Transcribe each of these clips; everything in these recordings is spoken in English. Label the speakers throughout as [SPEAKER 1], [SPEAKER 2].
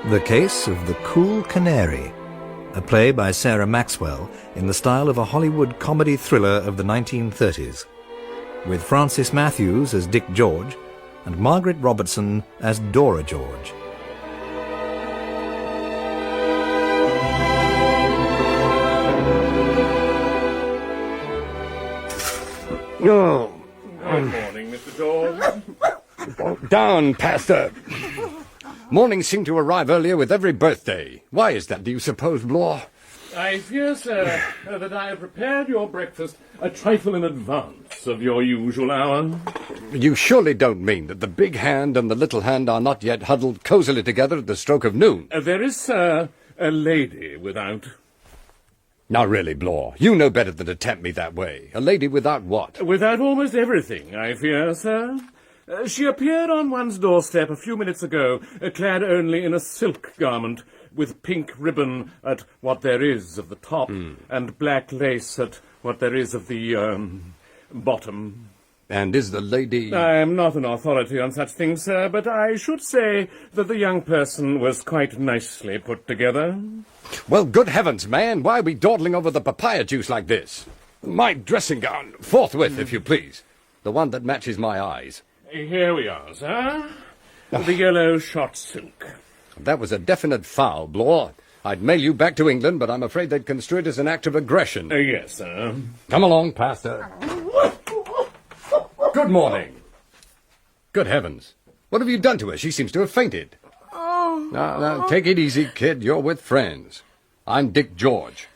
[SPEAKER 1] The Case of the Cool Canary, a play by Sarah Maxwell in the style of a Hollywood comedy thriller of the 1930s, with Francis Matthews as Dick George and Margaret Robertson as Dora George.
[SPEAKER 2] Oh.
[SPEAKER 3] Good morning, Mr. George.
[SPEAKER 2] Down, Pastor. Mornings seem to arrive earlier with every birthday. Why is that, do you suppose, Blore?
[SPEAKER 3] I fear, sir, that I have prepared your breakfast a trifle in advance of your usual hour.
[SPEAKER 2] You surely don't mean that the big hand and the little hand are not yet huddled cosily together at the stroke of noon?
[SPEAKER 3] There is, sir, a lady without.
[SPEAKER 2] Now really, Blore, you know better than to tempt me that way. A lady without what?
[SPEAKER 3] Without almost everything, I fear, sir. She appeared on one's doorstep a few minutes ago, clad only in a silk garment, with pink ribbon at what there is of the top, and black lace at what there is of the, bottom.
[SPEAKER 2] And is the lady...
[SPEAKER 3] I am not an authority on such things, sir, but I should say that the young person was quite nicely put together.
[SPEAKER 2] Well, good heavens, man, why are we dawdling over the papaya juice like this? My dressing gown, forthwith, if you please. The one that matches my eyes.
[SPEAKER 3] Here we are, sir. The yellow shot silk.
[SPEAKER 2] That was a definite foul, Blore. I'd mail you back to England, but I'm afraid they'd construe it as an act of aggression.
[SPEAKER 3] Yes, sir.
[SPEAKER 2] Come along, Pastor. Good morning. Good heavens. What have you done to her? She seems to have fainted. Now, take it easy, kid. You're with friends. I'm Dick George.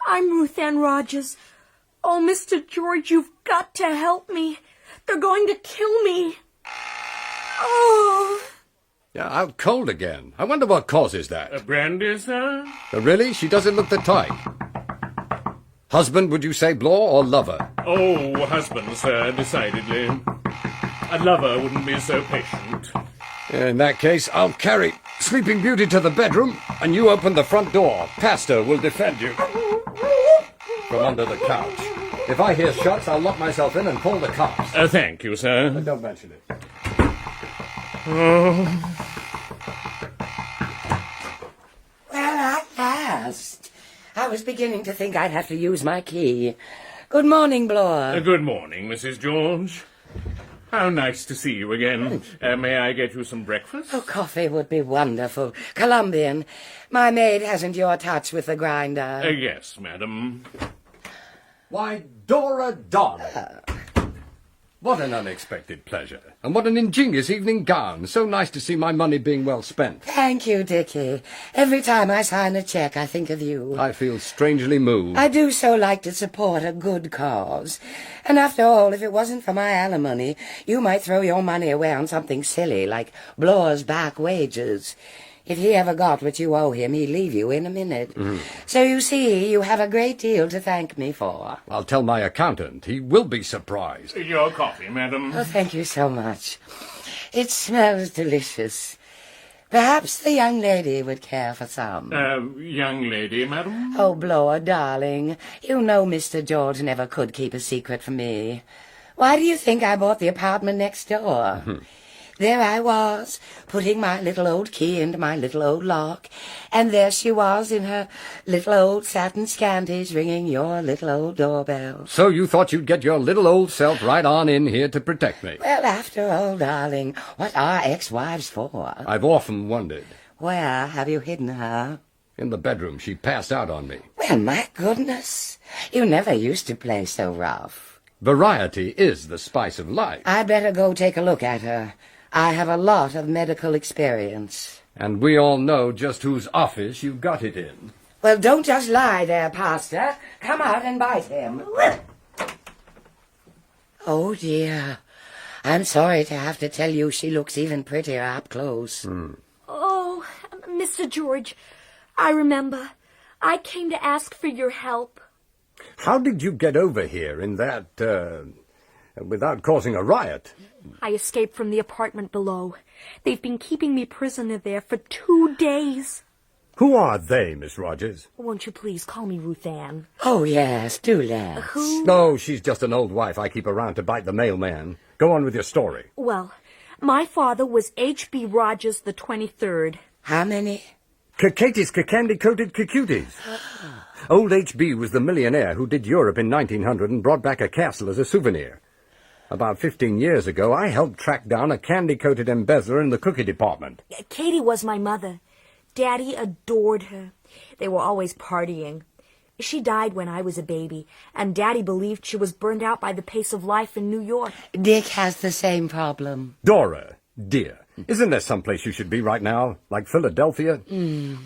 [SPEAKER 4] I'm Ruth Ann Rogers. Oh, Mr. George, you've got to help me. They're going to kill me. Oh.
[SPEAKER 2] Yeah, out cold again. I wonder what causes that.
[SPEAKER 3] Brandy, sir?
[SPEAKER 2] Really? She doesn't look the type. Husband, would you say, Blore, or lover?
[SPEAKER 3] Oh, husband, sir, decidedly. A lover wouldn't be so patient.
[SPEAKER 2] In that case, I'll carry Sleeping Beauty to the bedroom, and you open the front door. Pastor will defend you from under the couch. If I hear shots, I'll lock myself in and call the cops.
[SPEAKER 3] Thank you, sir.
[SPEAKER 2] Don't mention it.
[SPEAKER 5] Well, at last. I was beginning to think I'd have to use my key. Good morning, Blore.
[SPEAKER 3] Good morning, Mrs. George. How nice to see you again. May I get you some breakfast?
[SPEAKER 5] Oh, coffee would be wonderful. Colombian. My maid hasn't your touch with the grinder.
[SPEAKER 3] Yes, madam.
[SPEAKER 2] Why, Dora, darling. What an unexpected pleasure. And what an ingenious evening gown. So nice to see my money being well spent.
[SPEAKER 5] Thank you, Dickie. Every time I sign a cheque, I think of you.
[SPEAKER 2] I feel strangely moved.
[SPEAKER 5] I do so like to support a good cause. And after all, if it wasn't for my alimony, you might throw your money away on something silly, like Blore's back wages. If he ever got what you owe him, he'd leave you in a minute. So you see, you have a great deal to thank me for.
[SPEAKER 2] I'll tell my accountant. He will be surprised.
[SPEAKER 3] Your coffee, madam.
[SPEAKER 5] Oh, thank you so much. It smells delicious. Perhaps the young lady would care for some.
[SPEAKER 3] Young lady, madam?
[SPEAKER 5] Oh, Blore, darling, you know Mr. George never could keep a secret from me. Why do you think I bought the apartment next door? There I was, putting my little old key into my little old lock, and there she was in her little old satin scanties ringing your little old doorbell.
[SPEAKER 2] So you thought you'd get your little old self right on in here to protect me?
[SPEAKER 5] Well, after all, darling, what are ex-wives for?
[SPEAKER 2] I've often wondered.
[SPEAKER 5] Where have you hidden her?
[SPEAKER 2] In the bedroom, she passed out on me.
[SPEAKER 5] Well, my goodness, you never used to play so rough.
[SPEAKER 2] Variety is the spice of life.
[SPEAKER 5] I'd better go take a look at her. I have a lot of medical experience.
[SPEAKER 2] And we all know just whose office you got it in.
[SPEAKER 5] Well, don't just lie there, Pastor. Come out and bite him. Oh, dear. I'm sorry to have to tell you she looks even prettier up close.
[SPEAKER 4] Oh, Mr. George, I remember. I came to ask for your help.
[SPEAKER 2] How did you get over here in that, without causing a riot?
[SPEAKER 4] I escaped from the apartment below. They've been keeping me prisoner there for 2 days.
[SPEAKER 2] Who are they, Miss Rogers?
[SPEAKER 4] Won't you please call me Ruth Ann?
[SPEAKER 5] Oh, yes, do let's.
[SPEAKER 4] Who?
[SPEAKER 2] No, she's just an old wife I keep around to bite the mailman. Go on with your story.
[SPEAKER 4] Well, my father was H.B. Rogers the 23rd.
[SPEAKER 5] How many?
[SPEAKER 2] Cacatis, candy-coated cucuties. Old H.B. was the millionaire who did Europe in 1900 and brought back a castle as a souvenir. About 15 years ago, I helped track down a candy-coated embezzler in the cookie department.
[SPEAKER 4] Katie was my mother. Daddy adored her. They were always partying. She died when I was a baby, and Daddy believed she was burned out by the pace of life in New York.
[SPEAKER 5] Dick has the same problem.
[SPEAKER 2] Dora, dear, isn't there someplace you should be right now, like Philadelphia?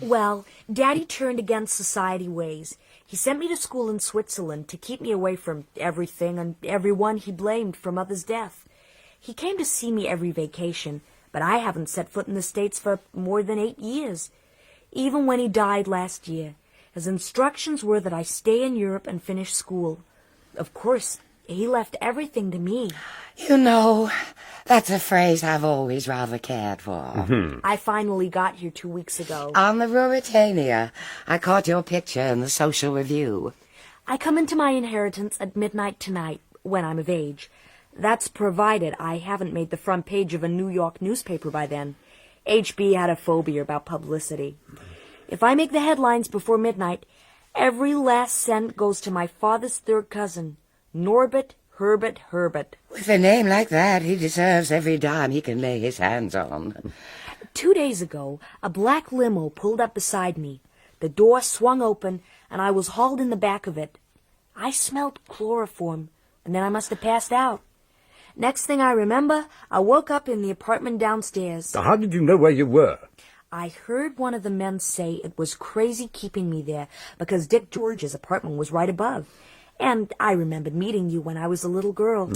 [SPEAKER 4] Well, Daddy turned against society ways. He sent me to school in Switzerland to keep me away from everything and everyone he blamed for Mother's death. He came to see me every vacation, but I haven't set foot in the States for more than 8 years. Even when he died last year, his instructions were that I stay in Europe and finish school. Of course, he left everything to me.
[SPEAKER 5] You know, that's a phrase I've always rather cared for.
[SPEAKER 4] I finally got here 2 weeks ago.
[SPEAKER 5] On the Ruritania, I caught your picture in the Social Review.
[SPEAKER 4] I come into my inheritance at midnight tonight, when I'm of age. That's provided I haven't made the front page of a New York newspaper by then. H.B. had a phobia about publicity. If I make the headlines before midnight, every last cent goes to my father's third cousin, Norbert Herbert.
[SPEAKER 5] With a name like that, he deserves every dime he can lay his hands on.
[SPEAKER 4] 2 days ago, a black limo pulled up beside me. The door swung open, and I was hauled in the back of it. I smelled chloroform, and then I must have passed out. Next thing I remember, I woke up in the apartment downstairs.
[SPEAKER 2] How did you know where you were?
[SPEAKER 4] I heard one of the men say it was crazy keeping me there because Dick George's apartment was right above. And I remembered meeting you when I was a little girl.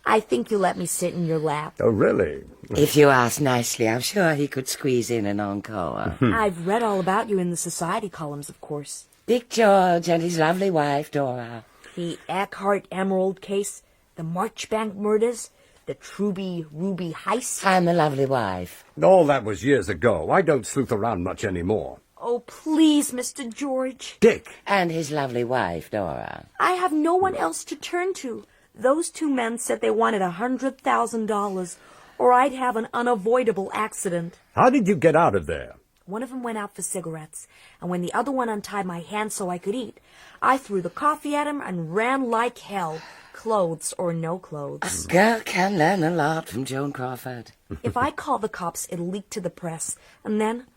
[SPEAKER 4] I think you let me sit in your lap.
[SPEAKER 2] Oh, really?
[SPEAKER 5] If you ask nicely, I'm sure he could squeeze in an encore.
[SPEAKER 4] I've read all about you in the society columns, of course.
[SPEAKER 5] Dick George and his lovely wife, Dora.
[SPEAKER 4] The Eckhart Emerald case, the Marchbank murders, the Truby Ruby heist.
[SPEAKER 5] And the lovely wife.
[SPEAKER 2] All that was years ago. I don't sleuth around much anymore.
[SPEAKER 4] Oh, please, Mr. George.
[SPEAKER 2] Dick!
[SPEAKER 5] And his lovely wife, Dora.
[SPEAKER 4] I have no one else to turn to. Those two men said they wanted $100,000, or I'd have an unavoidable accident.
[SPEAKER 2] How did you get out of there?
[SPEAKER 4] One of them went out for cigarettes, and when the other one untied my hands so I could eat, I threw the coffee at him and ran like hell, clothes or no clothes.
[SPEAKER 5] A girl can learn a lot from Joan Crawford.
[SPEAKER 4] If I call the cops, it'll leak to the press, and then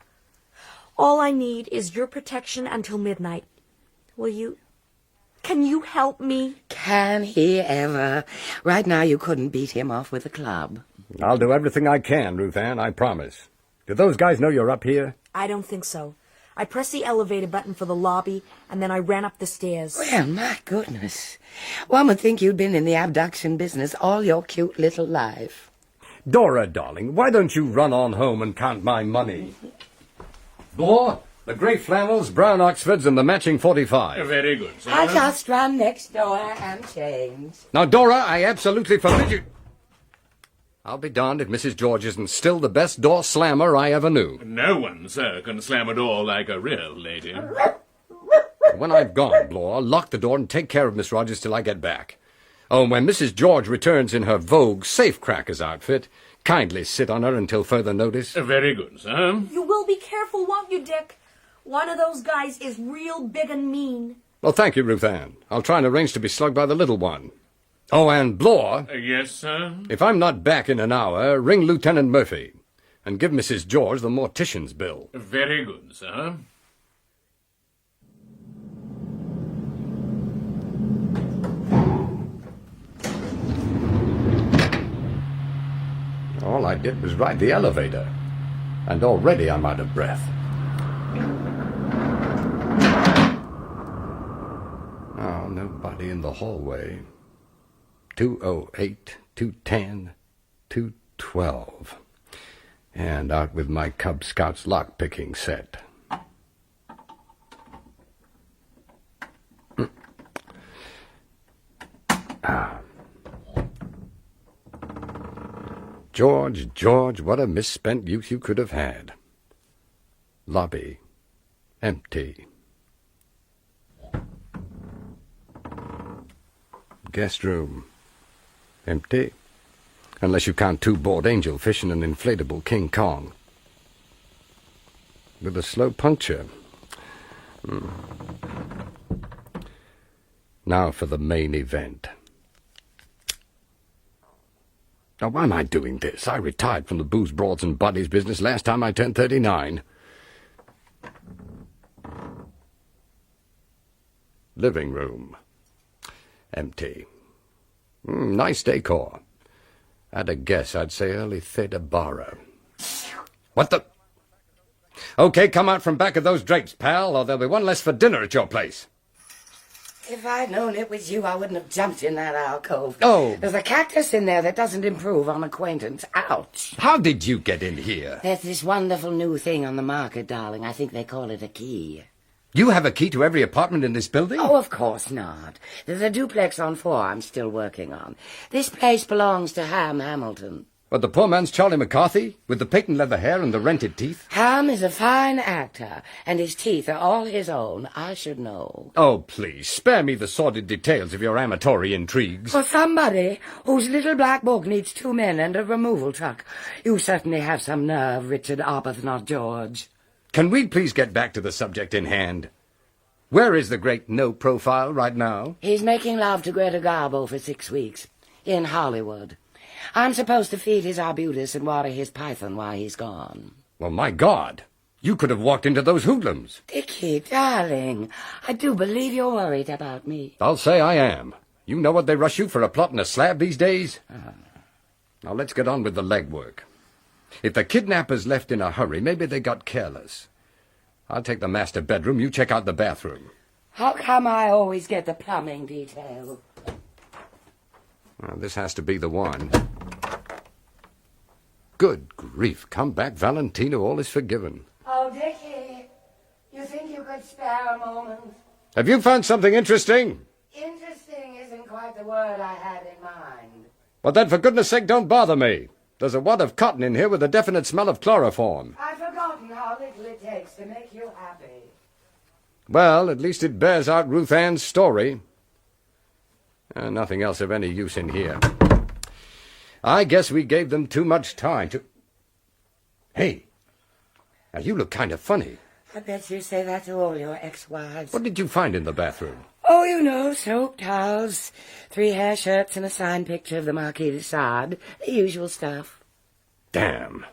[SPEAKER 4] all I need is your protection until midnight. Can you help me?
[SPEAKER 5] Can he ever? Right now you couldn't beat him off with a club.
[SPEAKER 2] I'll do everything I can, Ruth Ann, I promise. Do those guys know you're up here?
[SPEAKER 4] I don't think so. I pressed the elevator button for the lobby, and then I ran up the stairs.
[SPEAKER 5] Well, my goodness. One would think you'd been in the abduction business all your cute little life.
[SPEAKER 2] Dora, darling, why don't you run on home and count my money? Boy, the grey flannels, brown Oxfords, and the matching 45.
[SPEAKER 3] Very good, sir.
[SPEAKER 5] I'll just run next door and change.
[SPEAKER 2] Now, Dora, I absolutely forbid you... I'll be darned if Mrs. George isn't still the best door slammer I ever knew.
[SPEAKER 3] No one, sir, can slam a door like a real lady.
[SPEAKER 2] When I've gone, Blore, lock the door and take care of Miss Rogers till I get back. Oh, and when Mrs. George returns in her Vogue safecrackers outfit, kindly sit on her until further notice.
[SPEAKER 3] Very good, sir.
[SPEAKER 4] You will be careful, won't you, Dick? One of those guys is real big and mean.
[SPEAKER 2] Well, thank you, Ruth Ann. I'll try and arrange to be slugged by the little one. Oh, and Blore,
[SPEAKER 3] Yes, sir.
[SPEAKER 2] if I'm not back in an hour, ring Lieutenant Murphy and give Mrs. George the mortician's bill.
[SPEAKER 3] Very good, sir.
[SPEAKER 2] All I did was ride the elevator, and already I'm out of breath. Oh, nobody in the hallway. 208, 210, 212. And out with my Cub Scouts lock-picking set. George, what a misspent youth you could have had. Lobby. Empty. Guest room. Empty. Unless you count 2 bored angelfish and an inflatable King Kong. with a slow puncture. Now for the main event. Now, why am I doing this? I retired from the booze, broads, and buddies business last time I turned 39. Living room. Empty. Nice decor. At a guess, I'd say early Theta Bara. What the... Okay, come out from back of those drapes, pal, or there'll be one less for dinner at your place.
[SPEAKER 5] If I'd known it was you, I wouldn't have jumped in that alcove.
[SPEAKER 2] Oh.
[SPEAKER 5] There's a cactus in there that doesn't improve on acquaintance. Ouch.
[SPEAKER 2] How did you get in here?
[SPEAKER 5] There's this wonderful new thing on the market, darling. I think they call it a key.
[SPEAKER 2] You have a key to every apartment in this building?
[SPEAKER 5] Oh, of course not. There's a duplex on 4 I'm still working on. This place belongs to Ham Hamilton.
[SPEAKER 2] But the poor man's Charlie McCarthy, with the patent leather hair and the rented teeth?
[SPEAKER 5] Ham is a fine actor, and his teeth are all his own. I should know.
[SPEAKER 2] Oh, please, spare me the sordid details of your amatory intrigues.
[SPEAKER 5] For somebody whose little black book needs 2 men and a removal truck, you certainly have some nerve, Richard Arbuthnot George.
[SPEAKER 2] Can we please get back to the subject in hand? Where is the great no-profile right now?
[SPEAKER 5] He's making love to Greta Garbo for 6 weeks, in Hollywood. I'm supposed to feed his arbutus and water his python while he's gone.
[SPEAKER 2] Well, my God, you could have walked into those hoodlums.
[SPEAKER 5] Dickie, darling, I do believe you're worried about me.
[SPEAKER 2] I'll say I am. You know what they rush you for a plot and a slab these days? Now let's get on with the legwork. If the kidnappers left in a hurry, maybe they got careless. I'll take the master bedroom, you check out the bathroom.
[SPEAKER 5] How come I always get the plumbing detail?
[SPEAKER 2] Well, this has to be the one. Good grief, come back, Valentino, all is forgiven.
[SPEAKER 5] Oh, Dickie, you think you could spare a moment?
[SPEAKER 2] Have you found something interesting?
[SPEAKER 5] Interesting isn't quite the word I had in mind.
[SPEAKER 2] Well, then, for goodness sake, don't bother me. There's a wad of cotton in here with a definite smell of chloroform.
[SPEAKER 5] I've forgotten how little it takes to make you happy.
[SPEAKER 2] Well, at least it bears out Ruth Ann's story. Nothing else of any use in here. I guess we gave them too much time to... Hey, now you look kind of funny.
[SPEAKER 5] I bet you say that to all your ex-wives.
[SPEAKER 2] What did you find in the bathroom?
[SPEAKER 5] Oh, you know, soap towels, 3 hair shirts and a signed picture of the Marquis de Sade. The usual stuff.
[SPEAKER 2] Damn.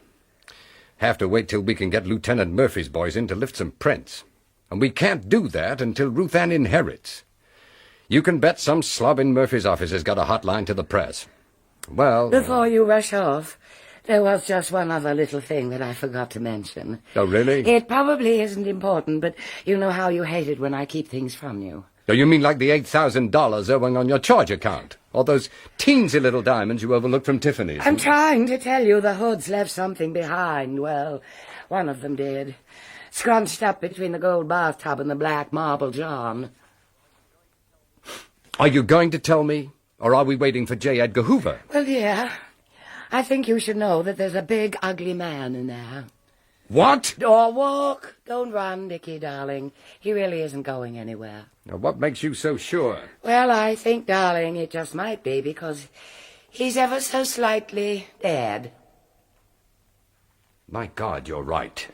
[SPEAKER 2] Have to wait till we can get Lieutenant Murphy's boys in to lift some prints. And we can't do that until Ruth Ann inherits. You can bet some slob in Murphy's office has got a hotline to the press. Well...
[SPEAKER 5] Before you rush off, there was just one other little thing that I forgot to mention.
[SPEAKER 2] Oh, really?
[SPEAKER 5] It probably isn't important, but you know how you hate it when I keep things from you.
[SPEAKER 2] Oh, you mean like the $8,000 owing on your charge account? Or those teensy little diamonds you overlooked from Tiffany's?
[SPEAKER 5] I'm trying to tell you the hoods left something behind. Well, one of them did. Scrunched up between the gold bathtub and the black marble John.
[SPEAKER 2] Are you going to tell me? Or are we waiting for J. Edgar Hoover?
[SPEAKER 5] Well, dear, I think you should know that there's a big, ugly man in there.
[SPEAKER 2] What?
[SPEAKER 5] Or walk. Don't run, Dickie, darling. He really isn't going anywhere.
[SPEAKER 2] Now, what makes you so sure?
[SPEAKER 5] Well, I think, darling, it just might be because he's ever so slightly dead.
[SPEAKER 2] My God, you're right.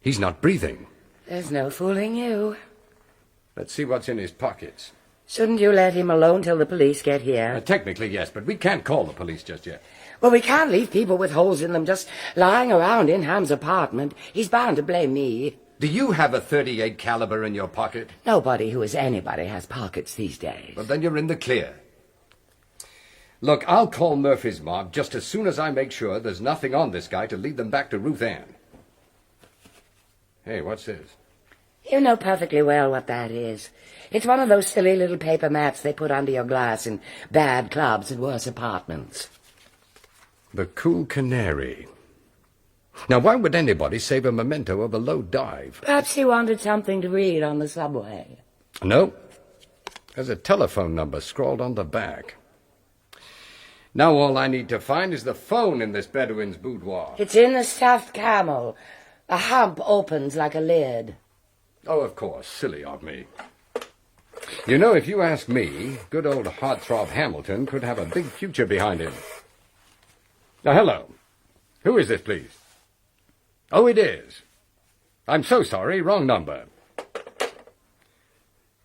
[SPEAKER 2] He's not breathing.
[SPEAKER 5] There's no fooling you.
[SPEAKER 2] Let's see what's in his pockets.
[SPEAKER 5] Shouldn't you let him alone till the police get here?
[SPEAKER 2] Technically, yes, but we can't call the police just yet.
[SPEAKER 5] Well, we can't leave people with holes in them just lying around in Ham's apartment. He's bound to blame me.
[SPEAKER 2] Do you have a .38 caliber in your pocket?
[SPEAKER 5] Nobody who is anybody has pockets these days.
[SPEAKER 2] Well, then you're in the clear. Look, I'll call Murphy's mob just as soon as I make sure there's nothing on this guy to lead them back to Ruth Ann. Hey, what's this?
[SPEAKER 5] You know perfectly well what that is. It's one of those silly little paper mats they put under your glass in bad clubs and worse apartments.
[SPEAKER 2] The cool Canary. Now, why would anybody save a memento of a low dive?
[SPEAKER 5] Perhaps he wanted something to read on the subway.
[SPEAKER 2] No. There's a telephone number scrawled on the back. Now all I need to find is the phone in this Bedouin's boudoir.
[SPEAKER 5] It's in the stuffed camel. The hump opens like a lid.
[SPEAKER 2] Oh, of course. Silly of me. You know, if you ask me, good old heartthrob Hamilton could have a big future behind him. Now, hello. Who is this, please? Oh, it is. I'm so sorry, wrong number.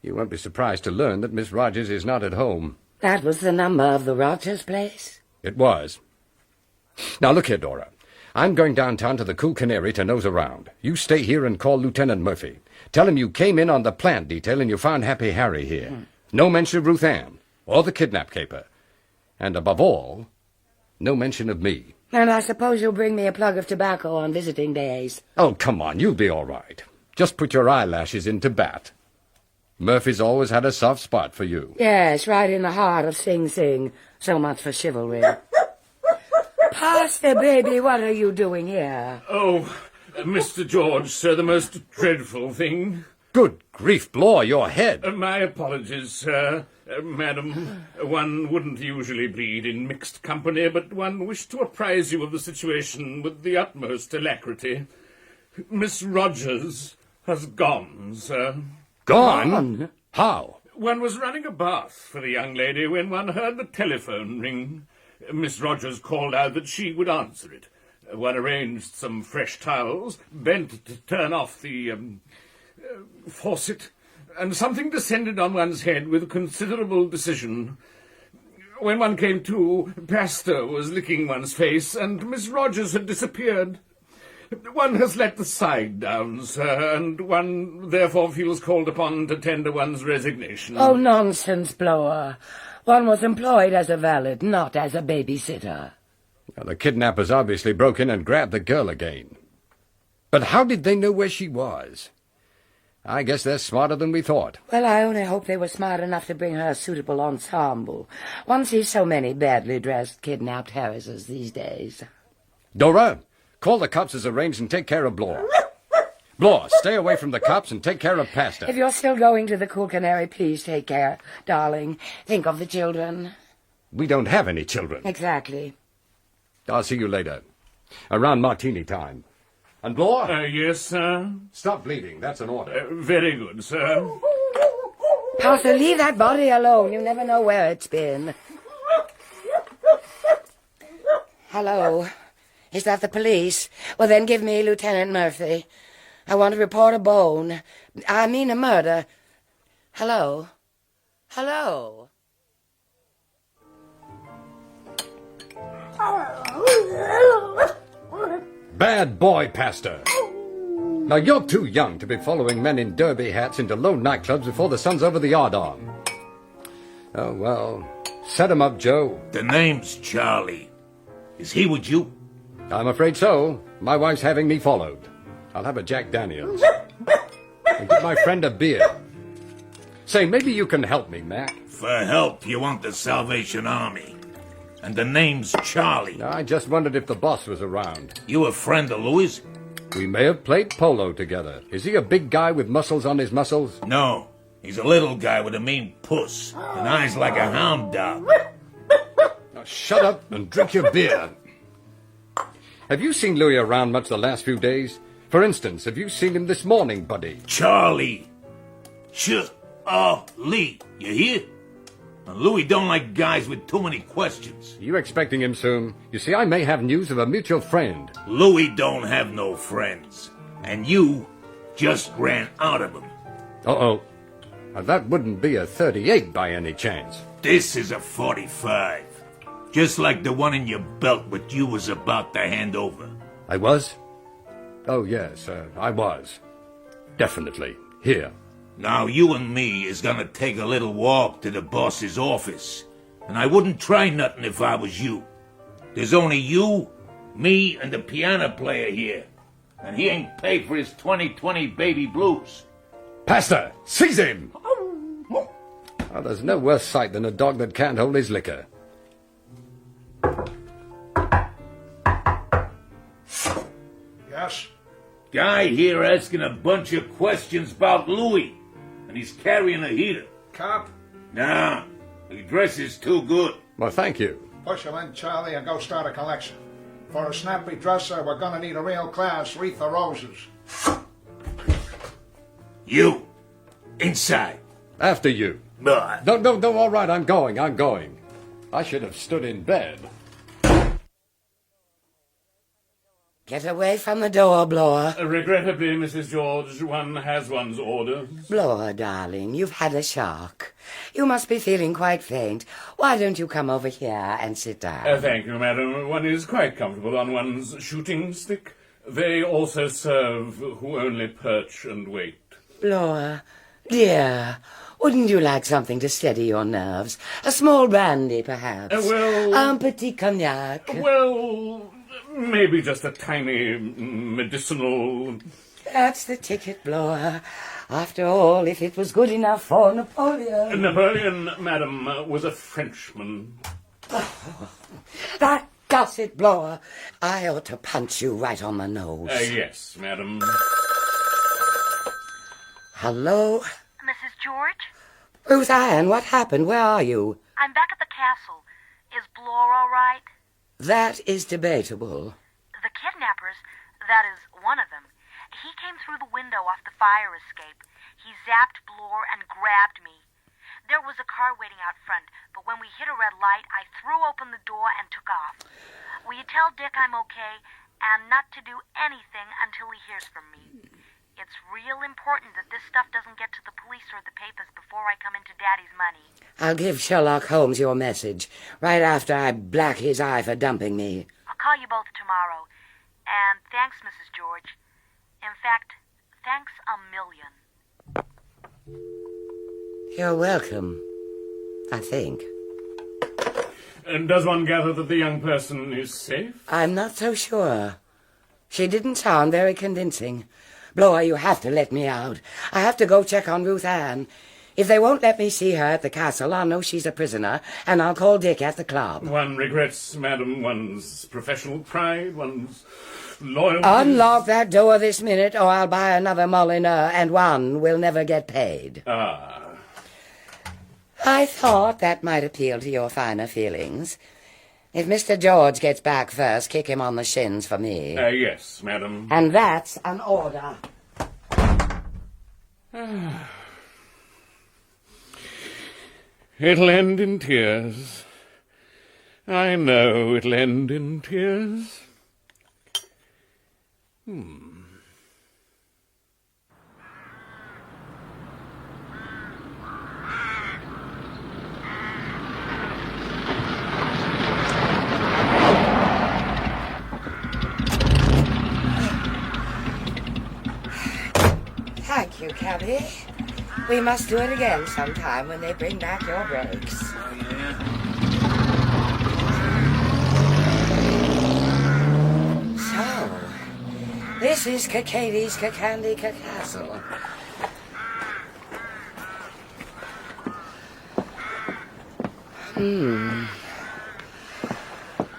[SPEAKER 2] You won't be surprised to learn that Miss Rogers is not at home.
[SPEAKER 5] That was the number of the Rogers place?
[SPEAKER 2] It was. Now look here, Dora. I'm going downtown to the Cool Canary to nose around. You stay here and call Lieutenant Murphy. Tell him you came in on the plant detail and you found Happy Harry here. No mention of Ruth Ann or the kidnap caper. And above all, no mention of me.
[SPEAKER 5] And I suppose you'll bring me a plug of tobacco on visiting days.
[SPEAKER 2] Oh, come on, you'll be all right. Just put your eyelashes into bat. Murphy's always had a soft spot for you.
[SPEAKER 5] Yes, right in the heart of Sing Sing. So much for chivalry. Pastor, baby, what are you doing here?
[SPEAKER 3] Oh, Mr. George, sir, the most dreadful thing.
[SPEAKER 2] Good grief, Bloor, your head.
[SPEAKER 3] My apologies, sir. Madam, one wouldn't usually bleed in mixed company, but one wished to apprise you of the situation with the utmost alacrity. Miss Rogers has gone, sir.
[SPEAKER 2] Gone? How?
[SPEAKER 3] One was running a bath for the young lady when one heard the telephone ring. Miss Rogers called out that she would answer it. One arranged some fresh towels, bent to turn off the faucet, and something descended on one's head with considerable decision. When one came to, Pastor was licking one's face, and Miss Rogers had disappeared. One has let the side down, sir, and one therefore feels called upon to tender one's resignation.
[SPEAKER 5] Oh, nonsense, Blower. One was employed as a valet, not as a babysitter.
[SPEAKER 2] Well, the kidnappers obviously broke in and grabbed the girl again. But how did they know where she was? I guess they're smarter than we thought.
[SPEAKER 5] Well, I only hope they were smart enough to bring her a suitable ensemble. One sees so many badly dressed kidnapped heiresses these days.
[SPEAKER 2] Dora, call the cops as arranged and take care of Bloor. Bloor, stay away from the cops and take care of Pastor.
[SPEAKER 5] If you're still going to the Cool Canary, please take care, darling. Think of the children.
[SPEAKER 2] We don't have any children.
[SPEAKER 5] Exactly.
[SPEAKER 2] I'll see you later. Around martini time. And Bloor?
[SPEAKER 3] Yes, sir.
[SPEAKER 2] Stop bleeding. That's an order.
[SPEAKER 3] Very good, sir.
[SPEAKER 5] Pastor, leave that body alone. You never know where it's been. Hello. Is that the police? Well, then give me Lieutenant Murphy. I want to report a bone. I mean a murder. Hello? Hello?
[SPEAKER 2] Bad boy, Pastor. Now, you're too young to be following men in derby hats into low nightclubs before the sun's over the yardarm. Oh, well, set him up, Joe.
[SPEAKER 6] The name's Charlie. Is he with you?
[SPEAKER 2] I'm afraid so. My wife's having me followed. I'll have a Jack Daniels. And get my friend a beer. Say, maybe you can help me, Mac.
[SPEAKER 6] For help, you want the Salvation Army. And the name's Charlie.
[SPEAKER 2] I just wondered if the boss was around.
[SPEAKER 6] You a friend of Louis?
[SPEAKER 2] We may have played polo together. Is he a big guy with muscles on his muscles?
[SPEAKER 6] No. He's a little guy with a mean puss and eyes like a hound dog.
[SPEAKER 2] Now shut up and drink your beer. Have you seen Louis around much the last few days? For instance, have you seen him this morning, buddy?
[SPEAKER 6] Charlie. Lee, you hear? And Louis don't like guys with too many questions.
[SPEAKER 2] You expecting him soon? You see, I may have news of a mutual friend.
[SPEAKER 6] Louis don't have no friends. And you just ran out of them.
[SPEAKER 2] Uh-oh. Now, that wouldn't be a 38 by any chance.
[SPEAKER 6] This is a 45. Just like the one in your belt what you was about to hand over.
[SPEAKER 2] I was? Oh, yes, I was. Definitely. Here.
[SPEAKER 6] Now you and me is gonna take a little walk to the boss's office. And I wouldn't try nothing if I was you. There's only you, me, and the piano player here. And he ain't paid for his 2020 baby blues.
[SPEAKER 2] Pastor, seize him! Oh, there's no worse sight than a dog that can't hold his liquor.
[SPEAKER 7] Yes?
[SPEAKER 6] Guy here asking a bunch of questions about Louis. And he's carrying a heater.
[SPEAKER 7] Cop?
[SPEAKER 6] Nah, he dresses too good.
[SPEAKER 2] Well, thank you.
[SPEAKER 7] Push him in, Charlie, and go start a collection. For a snappy dresser, we're gonna need a real class wreath of roses.
[SPEAKER 6] You, inside.
[SPEAKER 2] After you. No, all right, I'm going. I should have stood in bed.
[SPEAKER 5] Get away from the door, Blower.
[SPEAKER 3] Regrettably, Mrs. George, one has one's orders.
[SPEAKER 5] Blower, darling, you've had a shock. You must be feeling quite faint. Why don't you come over here and sit down?
[SPEAKER 3] Thank you, madam. One is quite comfortable on one's shooting stick. They also serve who only perch and wait.
[SPEAKER 5] Blower, dear, wouldn't you like something to steady your nerves? A small brandy, perhaps? Un petit cognac?
[SPEAKER 3] Well, maybe just a tiny medicinal...
[SPEAKER 5] That's the ticket, Blower. After all, if it was good enough for Napoleon...
[SPEAKER 3] Napoleon, madam, was a Frenchman.
[SPEAKER 5] That does it, Blower. I ought to punch you right on the nose.
[SPEAKER 3] Yes, madam.
[SPEAKER 5] Hello?
[SPEAKER 8] Mrs. George?
[SPEAKER 5] Ruth Ann, what happened? Where are you?
[SPEAKER 8] I'm back at the castle. Is Blore all right?
[SPEAKER 5] That is debatable.
[SPEAKER 8] The kidnappers, that is, one of them, he came through the window off the fire escape. He zapped Blore and grabbed me. There was a car waiting out front, but when we hit a red light, I threw open the door and took off. Will you tell Dick I'm okay, and not to do anything until he hears from me? It's real important that this stuff doesn't get to the police or the papers before I come into Daddy's money.
[SPEAKER 5] I'll give Sherlock Holmes your message, right after I black his eye for dumping me.
[SPEAKER 8] I'll call you both tomorrow. And thanks, Mrs. George. In fact, thanks a million.
[SPEAKER 5] You're welcome, I think.
[SPEAKER 3] And does one gather that the young person is safe?
[SPEAKER 5] I'm not so sure. She didn't sound very convincing. Blower, you have to let me out. I have to go check on Ruth Ann. If they won't let me see her at the castle, I'll know she's a prisoner, and I'll call Dick at the club.
[SPEAKER 3] One regrets, madam, one's professional pride, one's loyalty...
[SPEAKER 5] Unlock that door this minute, or I'll buy another Molyneux, and one will never get paid.
[SPEAKER 3] Ah.
[SPEAKER 5] I thought that might appeal to your finer feelings. If Mr. George gets back first, kick him on the shins for me.
[SPEAKER 3] Yes, madam.
[SPEAKER 5] And that's an order.
[SPEAKER 3] It'll end in tears. I know it'll end in tears.
[SPEAKER 5] Thank you, Cabby. We must do it again sometime when they bring back your brakes.
[SPEAKER 6] Oh, yeah?
[SPEAKER 5] So, this is Cacades Cacandi Castle.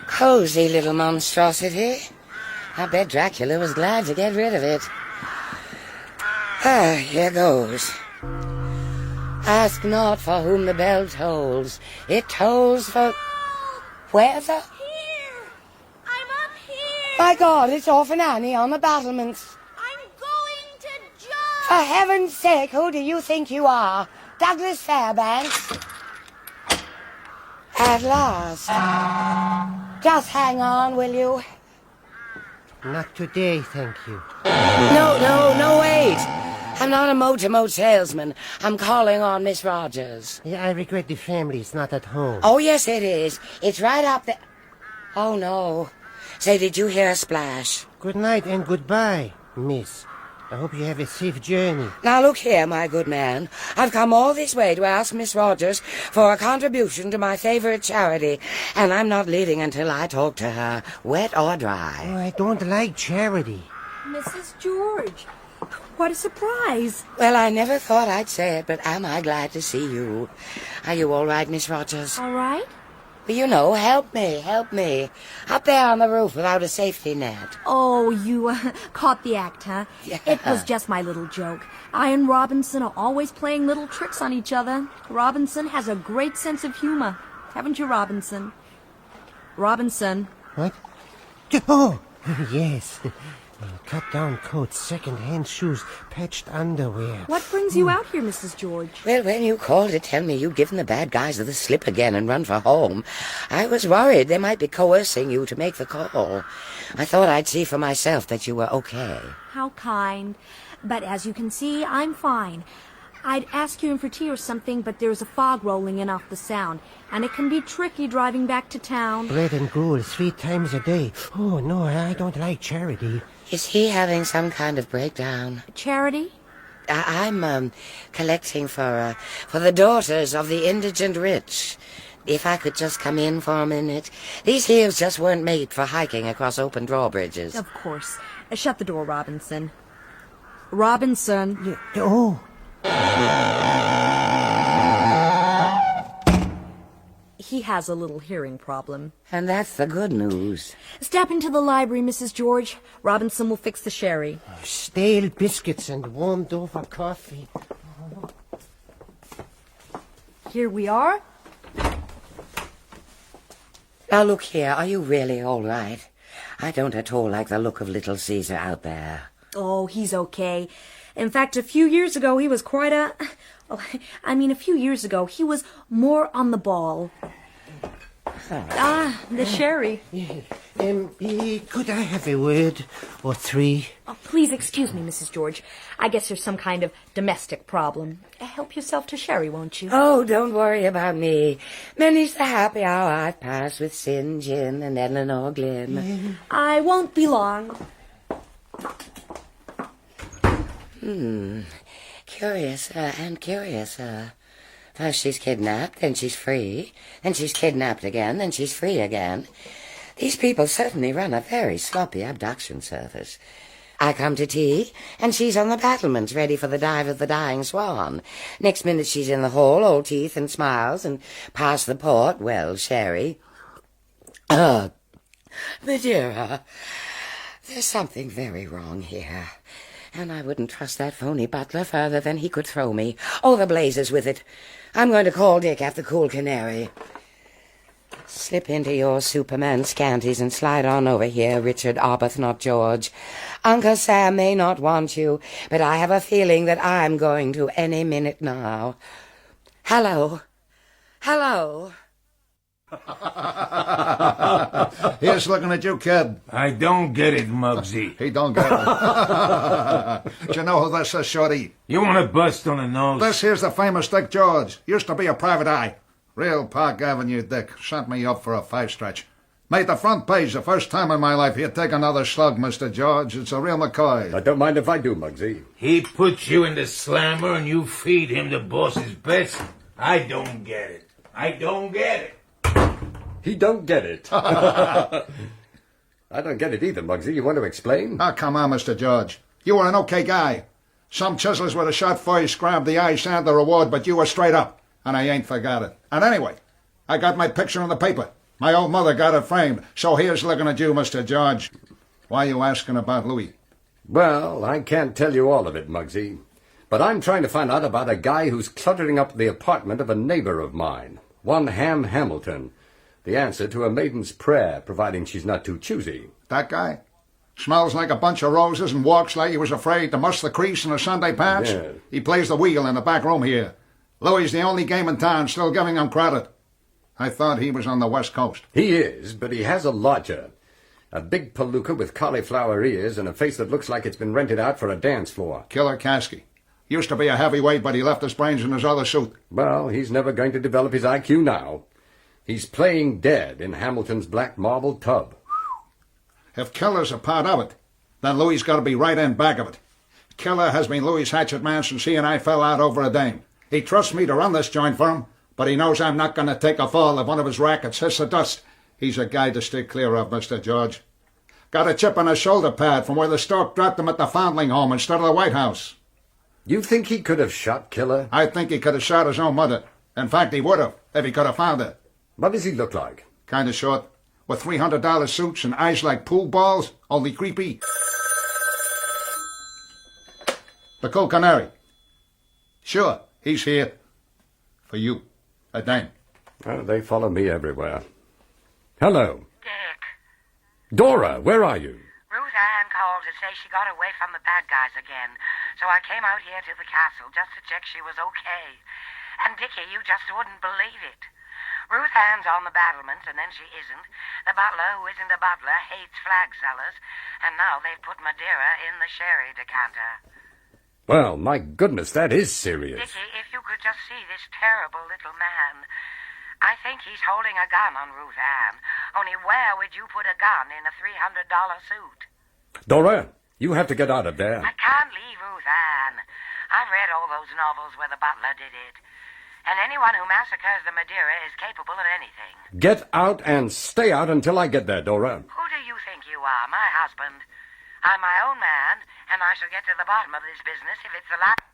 [SPEAKER 5] Cozy little monstrosity. I bet Dracula was glad to get rid of it. Here goes. Ask not for whom the bell tolls. It tolls for... Where's the...
[SPEAKER 4] Here! I'm up here!
[SPEAKER 5] My God, it's Orphan Annie on the battlements.
[SPEAKER 4] I'm going to jump!
[SPEAKER 5] For heaven's sake, who do you think you are? Douglas Fairbanks? At last. Just hang on, will you?
[SPEAKER 9] Not today, thank you.
[SPEAKER 5] No, wait. I'm not a motor salesman. I'm calling on Miss Rogers.
[SPEAKER 9] Yeah, I regret the family is not at home.
[SPEAKER 5] Oh, yes, it is. It's right up there. Oh, no. Say, did you hear a splash?
[SPEAKER 9] Good night and goodbye, miss. I hope you have a safe journey.
[SPEAKER 5] Now, look here, my good man. I've come all this way to ask Miss Rogers for a contribution to my favorite charity, and I'm not leaving until I talk to her, wet or dry.
[SPEAKER 9] Oh, I don't like charity.
[SPEAKER 4] Mrs. George, what a surprise.
[SPEAKER 5] Well, I never thought I'd say it, but am I glad to see you. Are you all right, Miss Rogers?
[SPEAKER 4] All right?
[SPEAKER 5] Well, you know, help me. Up there on the roof without a safety net.
[SPEAKER 4] Oh, you caught the act, huh?
[SPEAKER 5] Yeah.
[SPEAKER 4] It was just my little joke. I and Robinson are always playing little tricks on each other. Robinson has a great sense of humor. Haven't you, Robinson? Robinson.
[SPEAKER 9] What? Oh, yes. Cut-down coats, second-hand shoes, patched underwear.
[SPEAKER 4] What brings you out here, Mrs. George?
[SPEAKER 5] Well, when you called to tell me you'd given the bad guys the slip again and run for home, I was worried they might be coercing you to make the call. I thought I'd see for myself that you were okay.
[SPEAKER 4] How kind. But as you can see, I'm fine. I'd ask you in for tea or something, but there's a fog rolling in off the sound, and it can be tricky driving back to town.
[SPEAKER 9] Bread and gruel 3 times a day. Oh, no, I don't like charity.
[SPEAKER 5] Is he having some kind of breakdown?
[SPEAKER 4] Charity?
[SPEAKER 5] I'm collecting for the daughters of the indigent rich. If I could just come in for a minute. These heels just weren't made for hiking across open drawbridges.
[SPEAKER 4] Of course. Shut the door, Robinson. Robinson.
[SPEAKER 9] Oh.
[SPEAKER 4] He has a little hearing problem.
[SPEAKER 5] And that's the good news.
[SPEAKER 4] Step into the library, Mrs. George. Robinson will fix the sherry.
[SPEAKER 9] Stale biscuits and warmed-over coffee.
[SPEAKER 4] Here we are.
[SPEAKER 5] Now, look here, are you really all right? I don't at all like the look of little Caesar out there.
[SPEAKER 4] Oh, he's okay. In fact, a few years ago, he was quite a... a few years ago, he was more on the ball. The sherry.
[SPEAKER 9] Could I have a word or 3?
[SPEAKER 4] Oh, please excuse me, Mrs. George. I guess there's some kind of domestic problem. Help yourself to sherry, won't you?
[SPEAKER 5] Oh, don't worry about me. Many's the happy hour I've passed with St. John and Eleanor Glynn.
[SPEAKER 4] I won't be long.
[SPEAKER 5] Curiouser and curiouser. First she's kidnapped, then she's free, then she's kidnapped again, then she's free again. These people certainly run a very sloppy abduction service. I come to tea, and she's on the battlements, ready for the dive of the dying swan. Next minute she's in the hall, all teeth and smiles, and past the port, well, sherry. Madeira, there's something very wrong here. And I wouldn't trust that phony butler further than he could throw me. Oh, the blazes with it. I'm going to call Dick after Cool Canary. Slip into your Superman scanties and slide on over here, Richard Arbuthnot George. Uncle Sam may not want you, but I have a feeling that I'm going to any minute now. Hello. Hello.
[SPEAKER 7] Here's looking at you, kid.
[SPEAKER 6] I don't get it, Muggsy.
[SPEAKER 7] He don't get it. Do you know who this is, Shorty?
[SPEAKER 6] You want to bust on the nose?
[SPEAKER 7] This here's the famous Dick George. Used to be a private eye. Real Park Avenue Dick. Sent me up for a 5-stretch. Made the front page the first time in my life he'd take another slug, Mr. George. It's a real McCoy.
[SPEAKER 2] I don't mind if I do, Muggsy.
[SPEAKER 6] He puts you in the slammer and you feed him the boss's best? I don't get it. I don't get it.
[SPEAKER 2] He don't get it. I don't get it either, Muggsy. You want to explain?
[SPEAKER 7] Oh, come on, Mr. George. You were an okay guy. Some chisels would have shot for you, scrabbed the ice and the reward, but you were straight up, and I ain't forgot it. And anyway, I got my picture in the paper. My old mother got it framed, so here's looking at you, Mr. George. Why are you asking about Louis?
[SPEAKER 2] Well, I can't tell you all of it, Muggsy. But I'm trying to find out about a guy who's cluttering up the apartment of a neighbor of mine, one Ham Hamilton. The answer to a maiden's prayer, providing she's not too choosy.
[SPEAKER 7] That guy? Smells like a bunch of roses and walks like he was afraid to muss the crease in a Sunday pants?
[SPEAKER 2] Yeah.
[SPEAKER 7] He plays the wheel in the back room here. Louis' the only game in town, still giving him credit. I thought he was on the West Coast.
[SPEAKER 2] He is, but he has a lodger. A big palooka with cauliflower ears and a face that looks like it's been rented out for a dance floor.
[SPEAKER 7] Killer Kasky. Used to be a heavyweight, but he left his brains in his other suit.
[SPEAKER 2] Well, he's never going to develop his IQ now. He's playing dead in Hamilton's black marble tub.
[SPEAKER 7] If Killer's a part of it, then Louis's got to be right in back of it. Killer has been Louis's hatchet man since he and I fell out over a dame. He trusts me to run this joint for him, but he knows I'm not going to take a fall if one of his rackets hits the dust. He's a guy to stay clear of, Mr. George. Got a chip on his shoulder pad from where the stork dropped him at the Foundling home instead of the White House.
[SPEAKER 2] You think he could have shot Killer?
[SPEAKER 7] I think he could have shot his own mother. In fact, he would have, if he could have found her.
[SPEAKER 2] What does he look like?
[SPEAKER 7] Kind of short, with $300 suits and eyes like pool balls, only creepy. The Cool Canary. Sure, he's here. For you, a dame.
[SPEAKER 2] Oh, they follow me everywhere. Hello.
[SPEAKER 8] Dick,
[SPEAKER 2] Dora, where are you?
[SPEAKER 8] Ruth Ann called to
[SPEAKER 5] say she got away from the bad guys again, so I came out here to the castle just to check she was okay. And, Dickie, you just wouldn't believe it. Ruth Ann's on the battlements, and then she isn't. The butler, who isn't a butler, hates flag sellers, and now they've put Madeira in the sherry decanter.
[SPEAKER 2] Well, my goodness, that is serious.
[SPEAKER 5] Dickie, if you could just see this terrible little man. I think he's holding a gun on Ruth Ann. Only where would you put a gun in a $300 suit?
[SPEAKER 2] Dora, you have to get out of there.
[SPEAKER 5] I can't leave Ruth Ann. I've read all those novels where the butler did it. And anyone who massacres the Madeira is capable of anything.
[SPEAKER 2] Get out and stay out until I get there, Dora.
[SPEAKER 5] Who do you think you are, my husband? I'm my own man, and I shall get to the bottom of this business if it's the last...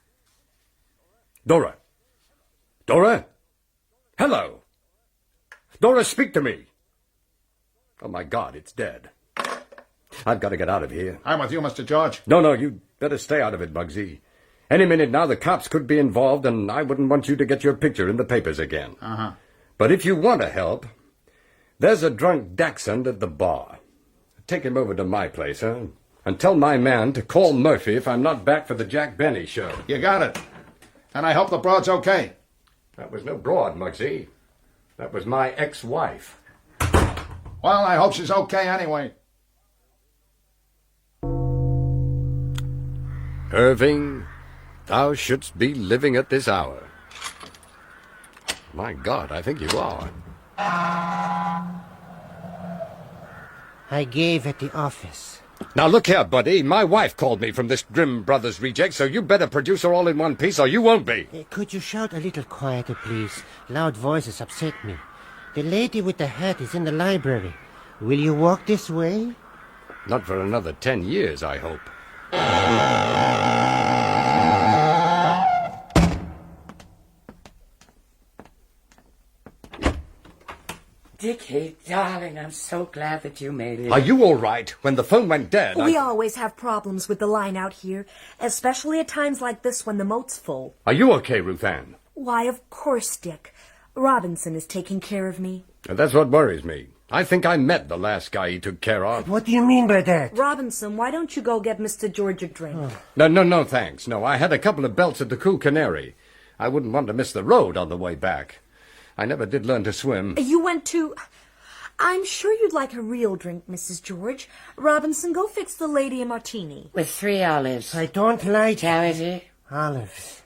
[SPEAKER 2] Dora. Dora? Hello. Dora, speak to me. Oh, my God, it's dead. I've got to get out of here.
[SPEAKER 7] I'm with you, Mr. George.
[SPEAKER 2] No, you better stay out of it, Bugsy. Any minute now, the cops could be involved, and I wouldn't want you to get your picture in the papers again.
[SPEAKER 7] Uh-huh.
[SPEAKER 2] But if you want to help, there's a drunk dachshund at the bar. Take him over to my place, huh? And tell my man to call Murphy if I'm not back for the Jack Benny show.
[SPEAKER 7] You got it. And I hope the broad's okay.
[SPEAKER 2] That was no broad, Mugsy. That was my ex-wife.
[SPEAKER 7] Well, I hope she's okay anyway.
[SPEAKER 2] Irving, thou shouldst be living at this hour. My God, I think you are.
[SPEAKER 9] I gave at the office.
[SPEAKER 2] Now look here, buddy. My wife called me from this Grimm Brothers reject, so you better produce her all in one piece or you won't be.
[SPEAKER 9] Could you shout a little quieter, please? Loud voices upset me. The lady with the hat is in the library. Will you walk this way?
[SPEAKER 2] Not for another 10 years, I hope.
[SPEAKER 5] Dickie, darling, I'm so glad that you made it.
[SPEAKER 2] Are you all right? When the phone went dead,
[SPEAKER 4] We always have problems with the line out here, especially at times like this when the moat's full.
[SPEAKER 2] Are you okay, Ruth Ann?
[SPEAKER 4] Why, of course, Dick. Robinson is taking care of me.
[SPEAKER 2] That's what worries me. I think I met the last guy he took care of.
[SPEAKER 9] What do you mean by that?
[SPEAKER 4] Robinson, why don't you go get Mr. George a drink?
[SPEAKER 2] No, thanks. No, I had a couple of belts at the Cool Canary. I wouldn't want to miss the road on the way back. I never did learn to swim.
[SPEAKER 4] You went to... I'm sure you'd like a real drink, Mrs. George. Robinson, go fix the lady a martini.
[SPEAKER 5] With 3 olives.
[SPEAKER 9] I don't like
[SPEAKER 5] Charity.
[SPEAKER 9] olives.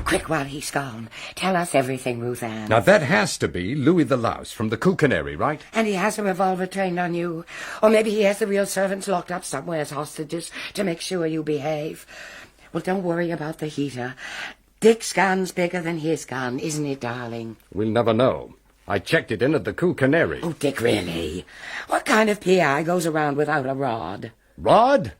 [SPEAKER 5] Quick, while he's gone. Tell us everything, Ruth Ann.
[SPEAKER 2] Now, that has to be Louis the Louse from the Cool Canary, right?
[SPEAKER 5] And he has a revolver trained on you. Or maybe he has the real servants locked up somewhere as hostages to make sure you behave. Well, don't worry about the heater. Dick's gun's bigger than his gun, isn't it, darling?
[SPEAKER 2] We'll never know. I checked it in at the Cool Canary.
[SPEAKER 5] Oh, Dick, really? What kind of PI goes around without a rod?
[SPEAKER 2] Rod?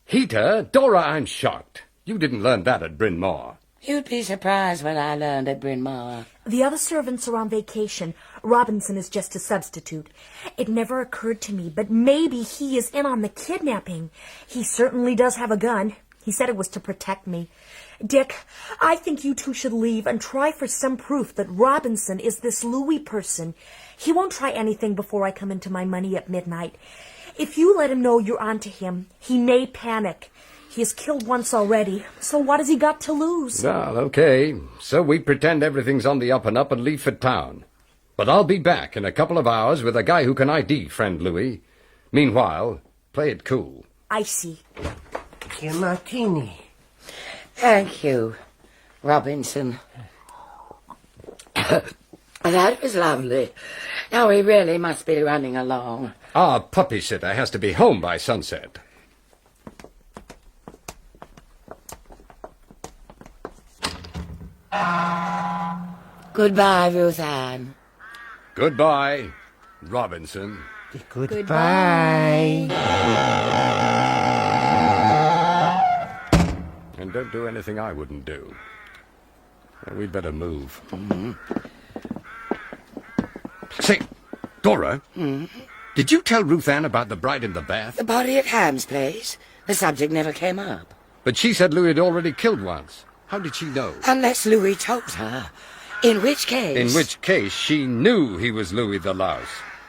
[SPEAKER 2] Heater? Dora, I'm shocked. You didn't learn that at Bryn Mawr.
[SPEAKER 5] You'd be surprised what I learned at Bryn Mawr.
[SPEAKER 4] The other servants are on vacation. Robinson is just a substitute. It never occurred to me, but maybe he is in on the kidnapping. He certainly does have a gun. He said it was to protect me. Dick, I think you two should leave and try for some proof that Robinson is this Louis person. He won't try anything before I come into my money at midnight. If you let him know you're onto him, he may panic. He has killed once already, so what has he got to lose?
[SPEAKER 2] Well, okay. So we pretend everything's on the up and up and leave for town. But I'll be back in a couple of hours with a guy who can ID friend Louis. Meanwhile, play it cool.
[SPEAKER 4] I see.
[SPEAKER 9] Your martini.
[SPEAKER 5] Thank you, Robinson. That was lovely. Now we really must be running along.
[SPEAKER 2] Our puppy sitter has to be home by sunset.
[SPEAKER 5] Goodbye, Ruth Ann.
[SPEAKER 2] Goodbye, Robinson.
[SPEAKER 9] Goodbye.
[SPEAKER 2] And don't do anything I wouldn't do. We'd better move. Say, Dora, did you tell Ruth Ann about the bride in the bath?
[SPEAKER 5] The body at Ham's place. The subject never came up.
[SPEAKER 2] But she said Louis had already killed once. How did she know?
[SPEAKER 5] Unless Louis told her. In which case...
[SPEAKER 2] In which case, she knew he was Louis the Louse.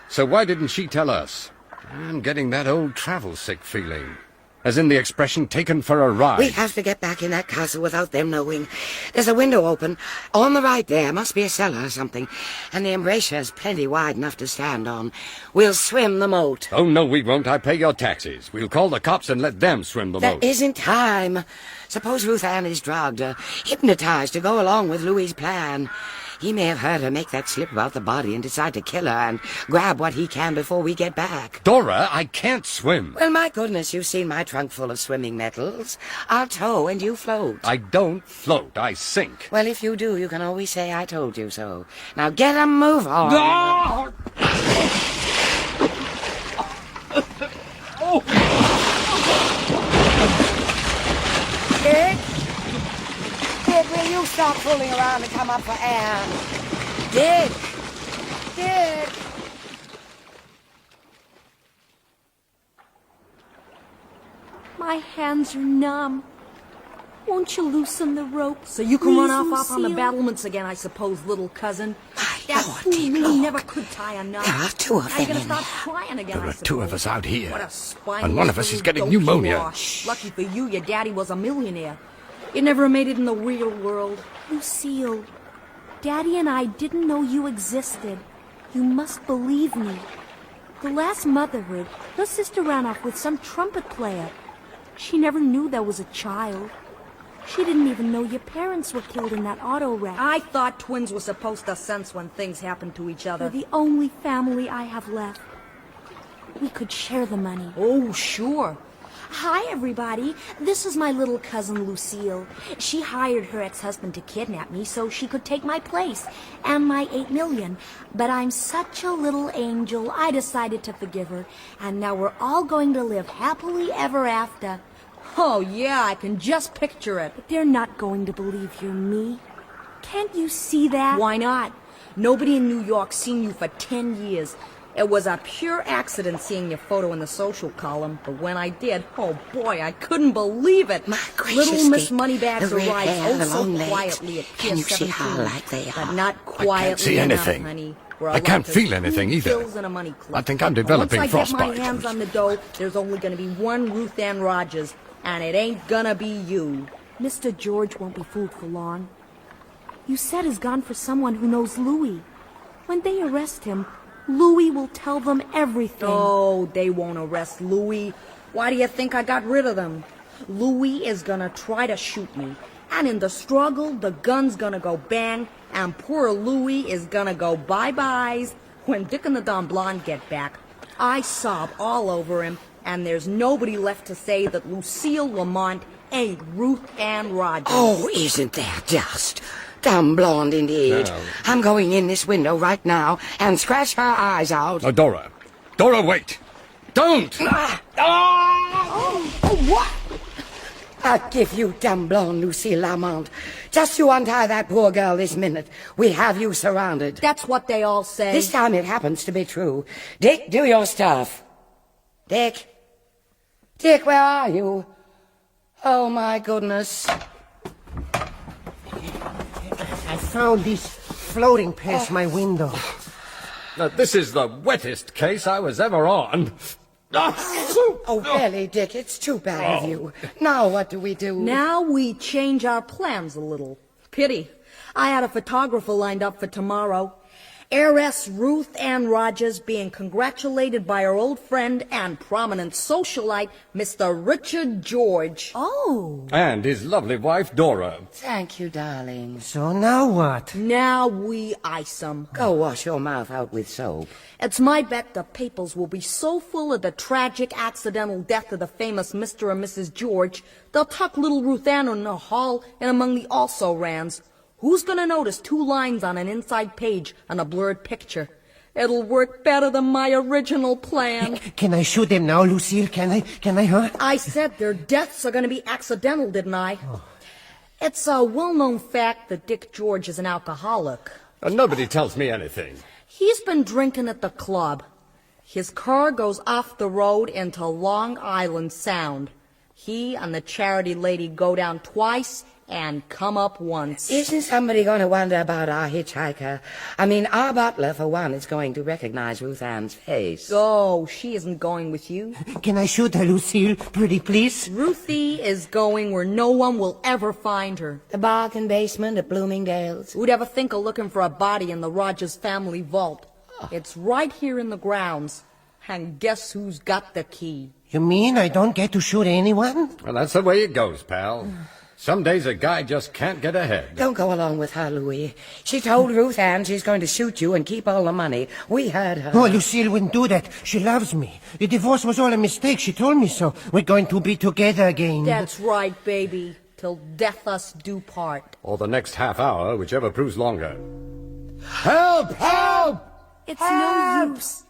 [SPEAKER 2] So why didn't she tell us? I'm getting that old travel-sick feeling. As in the expression, taken for a ride.
[SPEAKER 5] We have to get back in that castle without them knowing. There's a window open. On the right there must be a cellar or something. And the embrasure's plenty wide enough to stand on. We'll swim the moat.
[SPEAKER 2] Oh, no, we won't. I pay your taxes. We'll call the cops and let them swim the moat.
[SPEAKER 5] There isn't time. Suppose Ruth Ann is drugged or hypnotized to go along with Louis's plan. He may have heard her make that slip about the body and decide to kill her and grab what he can before we get back.
[SPEAKER 2] Dora, I can't swim.
[SPEAKER 5] Well, my goodness, you've seen my trunk full of swimming medals. I'll tow and you float.
[SPEAKER 2] I don't float. I sink.
[SPEAKER 5] Well, if you do, you can always say I told you so. Now get a move on.
[SPEAKER 2] Ah!
[SPEAKER 5] Dick? Dick, will you stop fooling around and come up for air? Dick! Dick!
[SPEAKER 4] My hands are numb. Won't you loosen the rope?
[SPEAKER 10] So you can run
[SPEAKER 4] Please,
[SPEAKER 10] off on the
[SPEAKER 4] Lucille?
[SPEAKER 10] battlements again, I suppose, little cousin. That
[SPEAKER 5] Lord,
[SPEAKER 10] fool
[SPEAKER 5] Dick,
[SPEAKER 10] really
[SPEAKER 5] look.
[SPEAKER 10] never could tie a knot.
[SPEAKER 5] There are two of
[SPEAKER 10] Now you're
[SPEAKER 5] them
[SPEAKER 10] gonna
[SPEAKER 5] in
[SPEAKER 10] start
[SPEAKER 5] there.
[SPEAKER 10] crying again,
[SPEAKER 2] There
[SPEAKER 10] I
[SPEAKER 2] are two of
[SPEAKER 10] suppose.
[SPEAKER 2] us out here.
[SPEAKER 10] What a spineless
[SPEAKER 2] And one of us is
[SPEAKER 10] little
[SPEAKER 2] getting
[SPEAKER 10] dope you
[SPEAKER 2] pneumonia.
[SPEAKER 10] are. Lucky for you, your daddy was a millionaire. You never made it in the real world.
[SPEAKER 4] Lucille, Daddy and I didn't know you existed. You must believe me. The last motherhood, your sister ran off with some trumpet player. She never knew there was a child. She didn't even know your parents were killed in that auto wreck.
[SPEAKER 10] I thought twins were supposed to sense when things happen to each other.
[SPEAKER 4] You're the only family I have left. We could share the money.
[SPEAKER 10] Oh, sure.
[SPEAKER 4] Hi, everybody. This is my little cousin, Lucille. She hired her ex-husband to kidnap me so she could take my place and my $8 million. But I'm such a little angel, I decided to forgive her. And now we're all going to live happily ever after.
[SPEAKER 10] Oh, yeah, I can just picture it.
[SPEAKER 4] But they're not going to believe you're me. Can't you see that?
[SPEAKER 10] Why not? Nobody in New York's seen you for 10 years. It was a pure accident seeing your photo in the social column, but when I did, oh boy, I couldn't believe it.
[SPEAKER 5] My gracious,
[SPEAKER 10] Little Miss
[SPEAKER 5] Dick.
[SPEAKER 10] Moneybags
[SPEAKER 5] The red
[SPEAKER 10] arrived
[SPEAKER 5] hair, the
[SPEAKER 10] so
[SPEAKER 5] long legs.
[SPEAKER 10] quietly at Pier
[SPEAKER 5] Can you see
[SPEAKER 10] 17,
[SPEAKER 5] how alike they
[SPEAKER 10] but
[SPEAKER 5] are?
[SPEAKER 10] not quietly
[SPEAKER 2] I can't see
[SPEAKER 10] enough,
[SPEAKER 2] anything.
[SPEAKER 10] honey. We're
[SPEAKER 2] I
[SPEAKER 10] allowed
[SPEAKER 2] can't
[SPEAKER 10] to
[SPEAKER 2] feel
[SPEAKER 10] scoop
[SPEAKER 2] anything either.
[SPEAKER 10] bills in a money clip.
[SPEAKER 2] I think I'm
[SPEAKER 10] But
[SPEAKER 2] developing
[SPEAKER 10] once I get
[SPEAKER 2] frostbite.
[SPEAKER 10] my hands on the dough, there's only going to be one Ruth Ann Rogers, and it ain't gonna be you.
[SPEAKER 4] Mr. George won't be fooled for long. You said he's gone for someone who knows Louis. When they arrest him, Louis will tell them everything.
[SPEAKER 10] Oh, they won't arrest Louis. Why do you think I got rid of them? Louis is gonna try to shoot me. And in the struggle, the gun's gonna go bang, and poor Louis is gonna go bye-byes. When Dick and the Don Blonde get back, I sob all over him, and there's nobody left to say that Lucille Lamont ain't Ruth Ann Rogers.
[SPEAKER 5] Oh, isn't that just? Dumb blonde indeed.
[SPEAKER 2] No.
[SPEAKER 5] I'm going in this window right now and scratch her eyes out.
[SPEAKER 2] Oh, Dora. Dora, wait. Don't!
[SPEAKER 5] What? I'll give you dumb blonde, Lucille Lamont. Just you untie that poor girl this minute. We have you surrounded.
[SPEAKER 10] That's what they all say.
[SPEAKER 5] This time it happens to be true. Dick, do your stuff. Dick? Dick, where are you? Oh, my goodness.
[SPEAKER 9] I found these floating past my window.
[SPEAKER 2] Now, this is the wettest case I was ever on.
[SPEAKER 5] Oh, really, Dick, it's too bad of you. Now what do we do?
[SPEAKER 10] Now we change our plans a little. Pity. I had a photographer lined up for tomorrow. Heiress Ruth Ann Rogers being congratulated by her old friend and prominent socialite, Mr. Richard George.
[SPEAKER 4] Oh.
[SPEAKER 2] And his lovely wife, Dora.
[SPEAKER 5] Thank you, darling.
[SPEAKER 9] So now what?
[SPEAKER 10] Now we ice 'em.
[SPEAKER 5] Go wash your mouth out with soap.
[SPEAKER 10] It's my bet the papers will be so full of the tragic accidental death of the famous Mr. and Mrs. George, they'll tuck little Ruth Ann in the hall and among the also-rans. Who's gonna notice 2 lines on an inside page on a blurred picture? It'll work better than my original plan.
[SPEAKER 9] Can I shoot them now, Lucille? Can I, huh?
[SPEAKER 10] I said their deaths are gonna be accidental, didn't I? It's a well-known fact that Dick George is an alcoholic.
[SPEAKER 2] Nobody tells me anything.
[SPEAKER 10] He's been drinking at the club. His car goes off the road into Long Island Sound. He and the charity lady go down twice and come up once.
[SPEAKER 5] Isn't somebody going to wonder about our hitchhiker? I mean, our butler, for one, is going to recognize Ruth Ann's face.
[SPEAKER 10] Oh, she isn't going with you.
[SPEAKER 9] Can I shoot her, Lucille? Pretty please?
[SPEAKER 10] Ruthie is going where no one will ever find her.
[SPEAKER 5] The bargain basement at Bloomingdale's.
[SPEAKER 10] Who'd ever think of looking for a body in the Rogers family vault? It's right here in the grounds. And guess who's got the key?
[SPEAKER 9] You mean I don't get to shoot anyone?
[SPEAKER 2] Well, that's the way it goes, pal. Some days a guy just can't get ahead.
[SPEAKER 5] Don't go along with her, Louis. She told Ruth Ann she's going to shoot you and keep all the money. We heard her.
[SPEAKER 9] Oh, Lucille wouldn't do that. She loves me. The divorce was all a mistake. She told me so. We're going to be together again.
[SPEAKER 10] That's right, baby. Till death us do part.
[SPEAKER 2] Or the next half hour, whichever proves longer. Help! Help!
[SPEAKER 4] It's no use.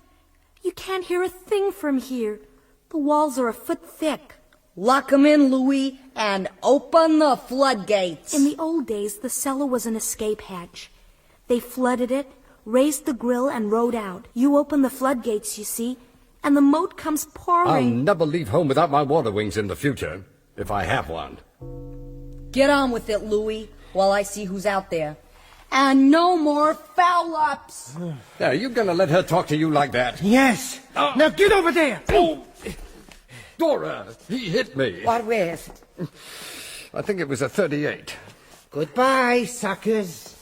[SPEAKER 4] You can't hear a thing from here. The walls are a foot thick.
[SPEAKER 10] Lock 'em in, Louis, and open the floodgates.
[SPEAKER 4] In the old days, the cellar was an escape hatch. They flooded it, raised the grill, and rode out. You open the floodgates, you see, and the moat comes pouring.
[SPEAKER 2] I'll never leave home without my water wings in the future, if I have one.
[SPEAKER 10] Get on with it, Louis, while I see who's out there. And no more foul-ups.
[SPEAKER 2] Are you going to let her talk to you like that?
[SPEAKER 9] Yes. Now get over there.
[SPEAKER 2] Oh! Dora, he hit me.
[SPEAKER 5] What with?
[SPEAKER 2] I think it was a .38.
[SPEAKER 9] Goodbye, suckers.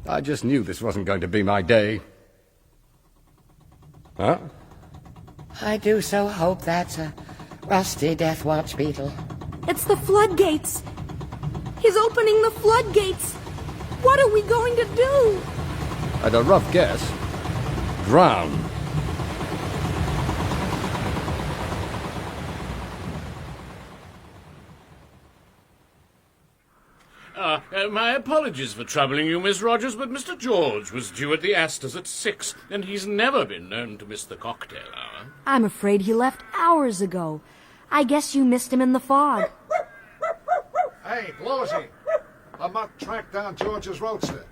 [SPEAKER 2] I just knew this wasn't going to be my day. Huh?
[SPEAKER 5] I do so hope that's a rusty Death Watch beetle.
[SPEAKER 4] It's the floodgates. He's opening the floodgates. What are we going to do?
[SPEAKER 2] At a rough guess, drown.
[SPEAKER 3] My apologies for troubling you, Miss Rogers, but Mr. George was due at the Astors at 6, and he's never been known to miss the cocktail hour.
[SPEAKER 4] I'm afraid he left hours ago. I guess you missed him in the fog.
[SPEAKER 7] Hey, Losey, I must track down George's roadster.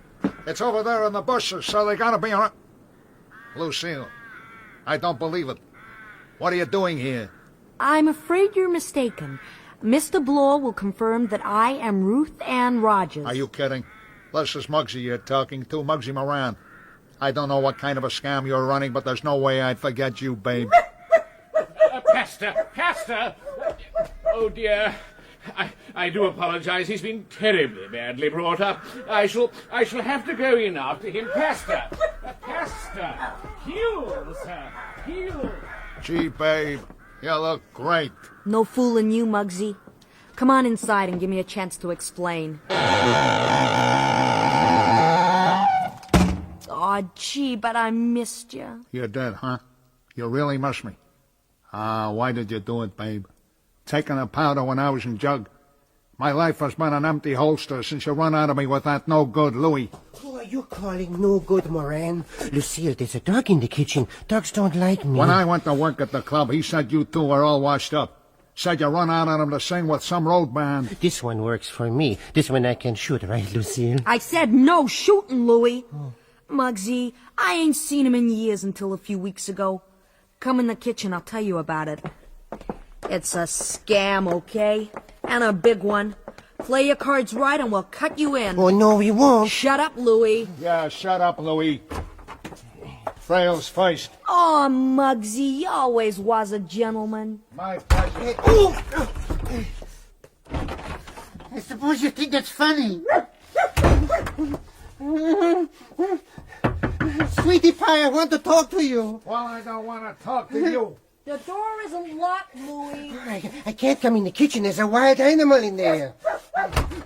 [SPEAKER 7] It's over there in the bushes, so they gotta be around. Lucille, I don't believe it. What are you doing here?
[SPEAKER 4] I'm afraid you're mistaken. Mr. Bloor will confirm that I am Ruth Ann Rogers.
[SPEAKER 7] Are you kidding? This is Muggsy you're talking to, Muggsy Moran. I don't know what kind of a scam you're running, but there's no way I'd forget you, babe.
[SPEAKER 3] Pastor! Oh, dear. I do apologize. He's been terribly badly brought up. I shall have to go in after him. Pastor! Heal, sir! Heal!
[SPEAKER 7] Gee, babe, you look great.
[SPEAKER 4] No fooling you, Muggsy. Come on inside and give me a chance to explain. Aw, gee, but I missed you.
[SPEAKER 7] You're dead, huh? You really missed me. Why did you do it, babe? Taking a powder when I was in jug. My life has been an empty holster since you run out of me with that no-good Louis.
[SPEAKER 9] Who are you calling no good, Moran? Lucille, there's a dog in the kitchen. Dogs don't like me.
[SPEAKER 7] When I went to work at the club, he said you two were all washed up. Said you run out on him to sing with some road band.
[SPEAKER 9] This one works for me. This one I can shoot, right, Lucille?
[SPEAKER 10] I said no shooting, Louis. Muggsy, I ain't seen him in years until a few weeks ago. Come in the kitchen, I'll tell you about it. It's a scam, okay? And a big one. Play your cards right and we'll cut you in.
[SPEAKER 9] Oh, no, we won't.
[SPEAKER 10] Shut up, Louis.
[SPEAKER 7] Yeah, shut up, Louis. Trails first.
[SPEAKER 10] Oh, Muggsy, you always was a gentleman.
[SPEAKER 7] My pleasure.
[SPEAKER 9] I suppose you think that's funny. Sweetie Pie, I want to talk to you.
[SPEAKER 7] Well, I don't want to talk to you.
[SPEAKER 10] The door isn't locked, Louis.
[SPEAKER 9] I can't come in the kitchen. There's a wild animal in there.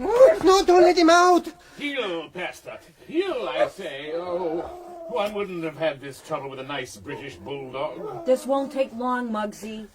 [SPEAKER 9] No, don't let him out.
[SPEAKER 3] Heal, Pastor. Heal, I say. Oh, one wouldn't have had this trouble with a nice British bulldog.
[SPEAKER 10] This won't take long, Muggsy.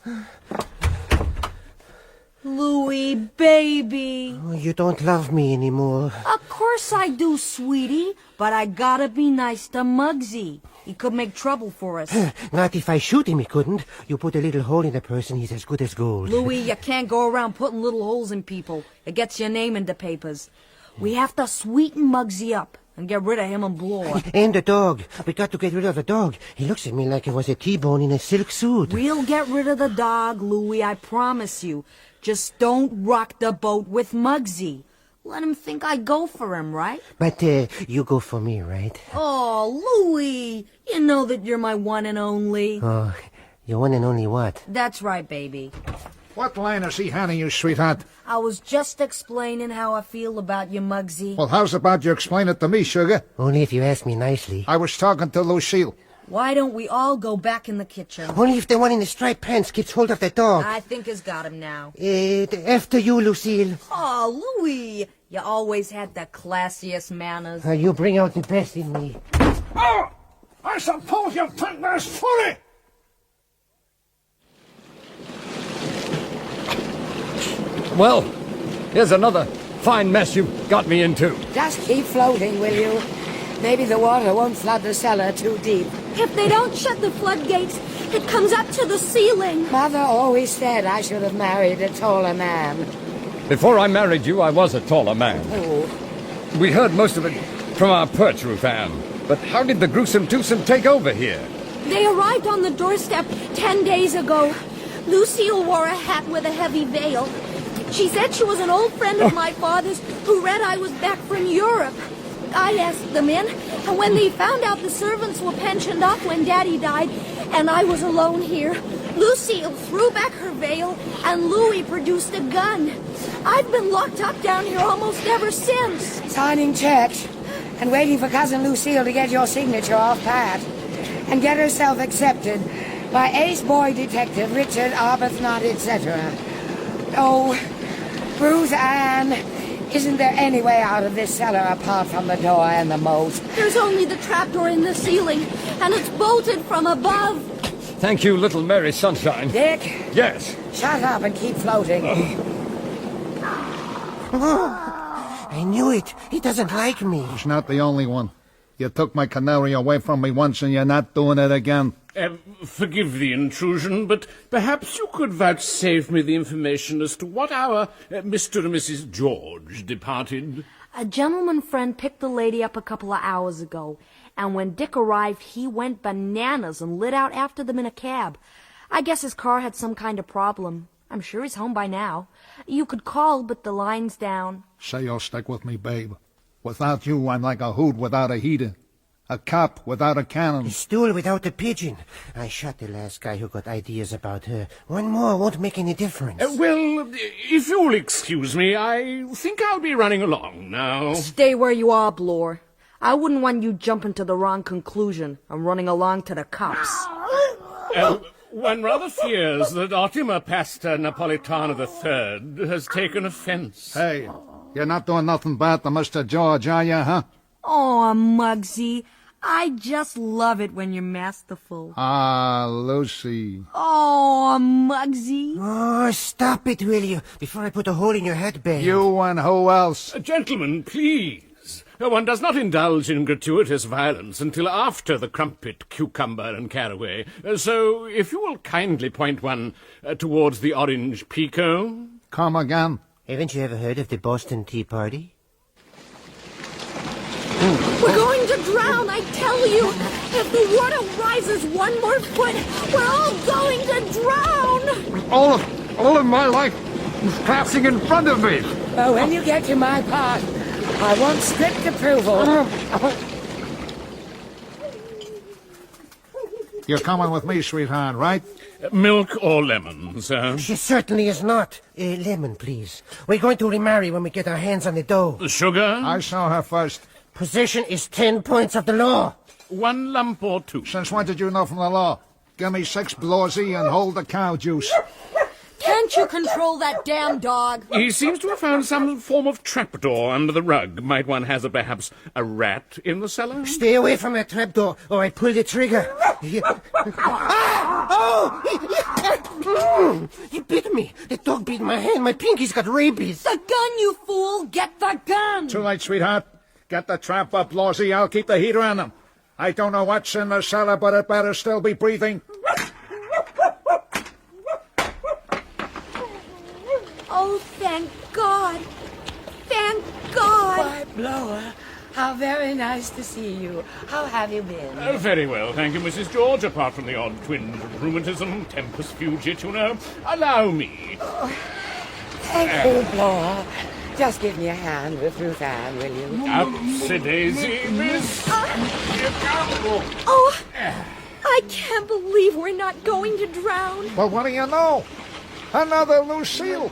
[SPEAKER 10] Louis, baby.
[SPEAKER 9] Oh, you don't love me anymore.
[SPEAKER 10] Of course I do, sweetie. But I gotta be nice to Muggsy. He could make trouble for us.
[SPEAKER 9] Not if I shoot him, he couldn't. You put a little hole in a person, he's as good as gold.
[SPEAKER 10] Louis, you can't go around putting little holes in people. It gets your name in the papers. We have to sweeten Muggsy up and get rid of him and Bloor.
[SPEAKER 9] And the dog. We got to get rid of the dog. He looks at me like it was a T-bone in a silk suit.
[SPEAKER 10] We'll get rid of the dog, Louie, I promise you. Just don't rock the boat with Muggsy. Let him think I go for him, right?
[SPEAKER 9] But you go for me, right?
[SPEAKER 10] Oh, Louie, you know that you're my one and only.
[SPEAKER 9] Oh, your one and only what?
[SPEAKER 10] That's right, baby.
[SPEAKER 7] What line is he handing you, sweetheart?
[SPEAKER 10] I was just explaining how I feel about you, Muggsy.
[SPEAKER 7] Well, how's about you explain it to me, sugar?
[SPEAKER 9] Only if you ask me nicely.
[SPEAKER 7] I was talking to Lucille.
[SPEAKER 10] Why don't we all go back in the kitchen?
[SPEAKER 9] Only if the one in the striped pants keeps hold of the dog.
[SPEAKER 10] I think he's got him now.
[SPEAKER 9] After you, Lucille.
[SPEAKER 10] Oh, Louie, you always had the classiest manners.
[SPEAKER 9] You bring out the best in me.
[SPEAKER 7] Oh! I suppose you think that's funny!
[SPEAKER 2] Well, here's another fine mess you've got me into.
[SPEAKER 5] Just keep floating, will you? Maybe the water won't flood the cellar too deep.
[SPEAKER 11] If they don't shut the floodgates, it comes up to the ceiling.
[SPEAKER 5] Mother always said I should have married a taller man.
[SPEAKER 2] Before I married you, I was a taller man.
[SPEAKER 5] Oh.
[SPEAKER 2] We heard most of it from our perch, Ruth Ann. But how did the gruesome twosome take over here?
[SPEAKER 11] They arrived on the doorstep 10 days ago. Lucille wore a hat with a heavy veil. She said she was an old friend of my father's who read I was back from Europe. I asked them in, and when they found out the servants were pensioned off when Daddy died, and I was alone here, Lucille threw back her veil, and Louis produced a gun. I've been locked up down here almost ever since.
[SPEAKER 5] Signing checks and waiting for Cousin Lucille to get your signature off Pat and get herself accepted by Ace Boy Detective Richard Arbuthnot, etc. Oh, Ruth Ann, isn't there any way out of this cellar apart from the door and the moat?
[SPEAKER 11] There's only the trapdoor in the ceiling, and it's bolted from above.
[SPEAKER 2] Thank you, little Mary Sunshine.
[SPEAKER 5] Dick?
[SPEAKER 2] Yes.
[SPEAKER 5] Shut up and keep floating.
[SPEAKER 9] I knew it. He doesn't like me.
[SPEAKER 7] He's not the only one. You took my canary away from me once and you're not doing it again.
[SPEAKER 3] Forgive the intrusion, but perhaps you could vouchsafe me the information as to what our Mr. and Mrs. George departed.
[SPEAKER 4] A gentleman friend picked the lady up a couple of hours ago, and when Dick arrived, he went bananas and lit out after them in a cab. I guess his car had some kind of problem. I'm sure he's home by now. You could call, but the line's down.
[SPEAKER 7] Say you'll stick with me, babe. Without you, I'm like a hoot without a heater. A cop without a cannon.
[SPEAKER 9] A stool without a pigeon. I shot the last guy who got ideas about her. One more won't make any difference.
[SPEAKER 3] Well, if you'll excuse me, I think I'll be running along now.
[SPEAKER 10] Stay where you are, Bloor. I wouldn't want you jumping to the wrong conclusion and running along to the cops.
[SPEAKER 3] One rather fears that Ottima Pasta Napolitana III has taken offense.
[SPEAKER 7] Hey, you're not doing nothing bad to Mr. George, are you, huh?
[SPEAKER 10] Oh, Muggsy, I just love it when you're masterful.
[SPEAKER 7] Ah, Lucy.
[SPEAKER 10] Oh, Muggsy.
[SPEAKER 9] Oh, stop it, will you? Before I put a hole in your headband.
[SPEAKER 7] You and who else?
[SPEAKER 3] Gentlemen, please. One does not indulge in gratuitous violence until after the crumpet, cucumber, and caraway. So, if you will kindly point one towards the orange pico.
[SPEAKER 7] Come again.
[SPEAKER 9] Haven't you ever heard of the Boston Tea Party?
[SPEAKER 11] We're going to drown, I tell you. If the water rises one more foot, we're all going to drown.
[SPEAKER 2] All of my life is passing in front of me.
[SPEAKER 5] But when you get to my part, I want strict approval.
[SPEAKER 7] You're coming with me, sweetheart, right?
[SPEAKER 3] Milk or lemon, sir?
[SPEAKER 9] She certainly is not. Lemon, please. We're going to remarry when we get our hands on the dough.
[SPEAKER 3] Sugar?
[SPEAKER 7] I saw her first.
[SPEAKER 9] Possession is 10 points of the law.
[SPEAKER 3] 1 lump or 2?
[SPEAKER 7] Since when did you know from the law? Give me 6 Blorzy and hold the cow juice.
[SPEAKER 10] Can't you control that damn dog?
[SPEAKER 3] He seems to have found some form of trapdoor under the rug. Might one hazard perhaps a rat in the cellar?
[SPEAKER 9] Stay away from that trapdoor, or I pull the trigger. He bit me. The dog bit my hand. My pinky's got rabies.
[SPEAKER 10] The gun, you fool! Get the gun!
[SPEAKER 7] Too late, sweetheart. Get the trap up, Blorzy. I'll keep the heater on them. I don't know what's in the cellar, but it better still be breathing.
[SPEAKER 11] Oh, thank God. Thank God.
[SPEAKER 5] Why, Blower, How very nice to see you. How have you been?
[SPEAKER 3] Very well, thank you, Mrs. George, apart from the odd twinge of rheumatism, tempus fugit, you know. Allow me.
[SPEAKER 5] Thank you, Blore. Just give me a hand with Ruth Ann, will you?
[SPEAKER 3] Upsy-daisy, miss.
[SPEAKER 11] Oh, I can't believe we're not going to drown.
[SPEAKER 7] Well, what do you know? Another Lucille.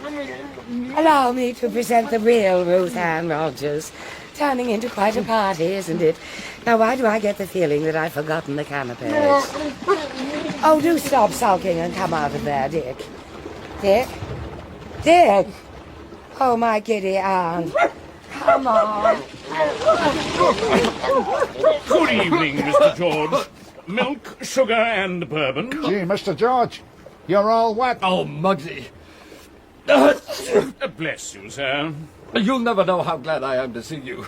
[SPEAKER 5] Allow me to present the real Ruth Ann Rogers. Turning into quite a party, isn't it? Now, why do I get the feeling that I've forgotten the canapes? Oh, do stop sulking and come out of there, Dick. Dick? Dick! Oh, my giddy aunt. Come on.
[SPEAKER 3] Good evening, Mr. George. Milk, sugar, and bourbon.
[SPEAKER 7] Gee, Mr. George, you're all wet.
[SPEAKER 2] Oh, Muggsy.
[SPEAKER 3] Bless you, sir.
[SPEAKER 2] You'll never know how glad I am to see you.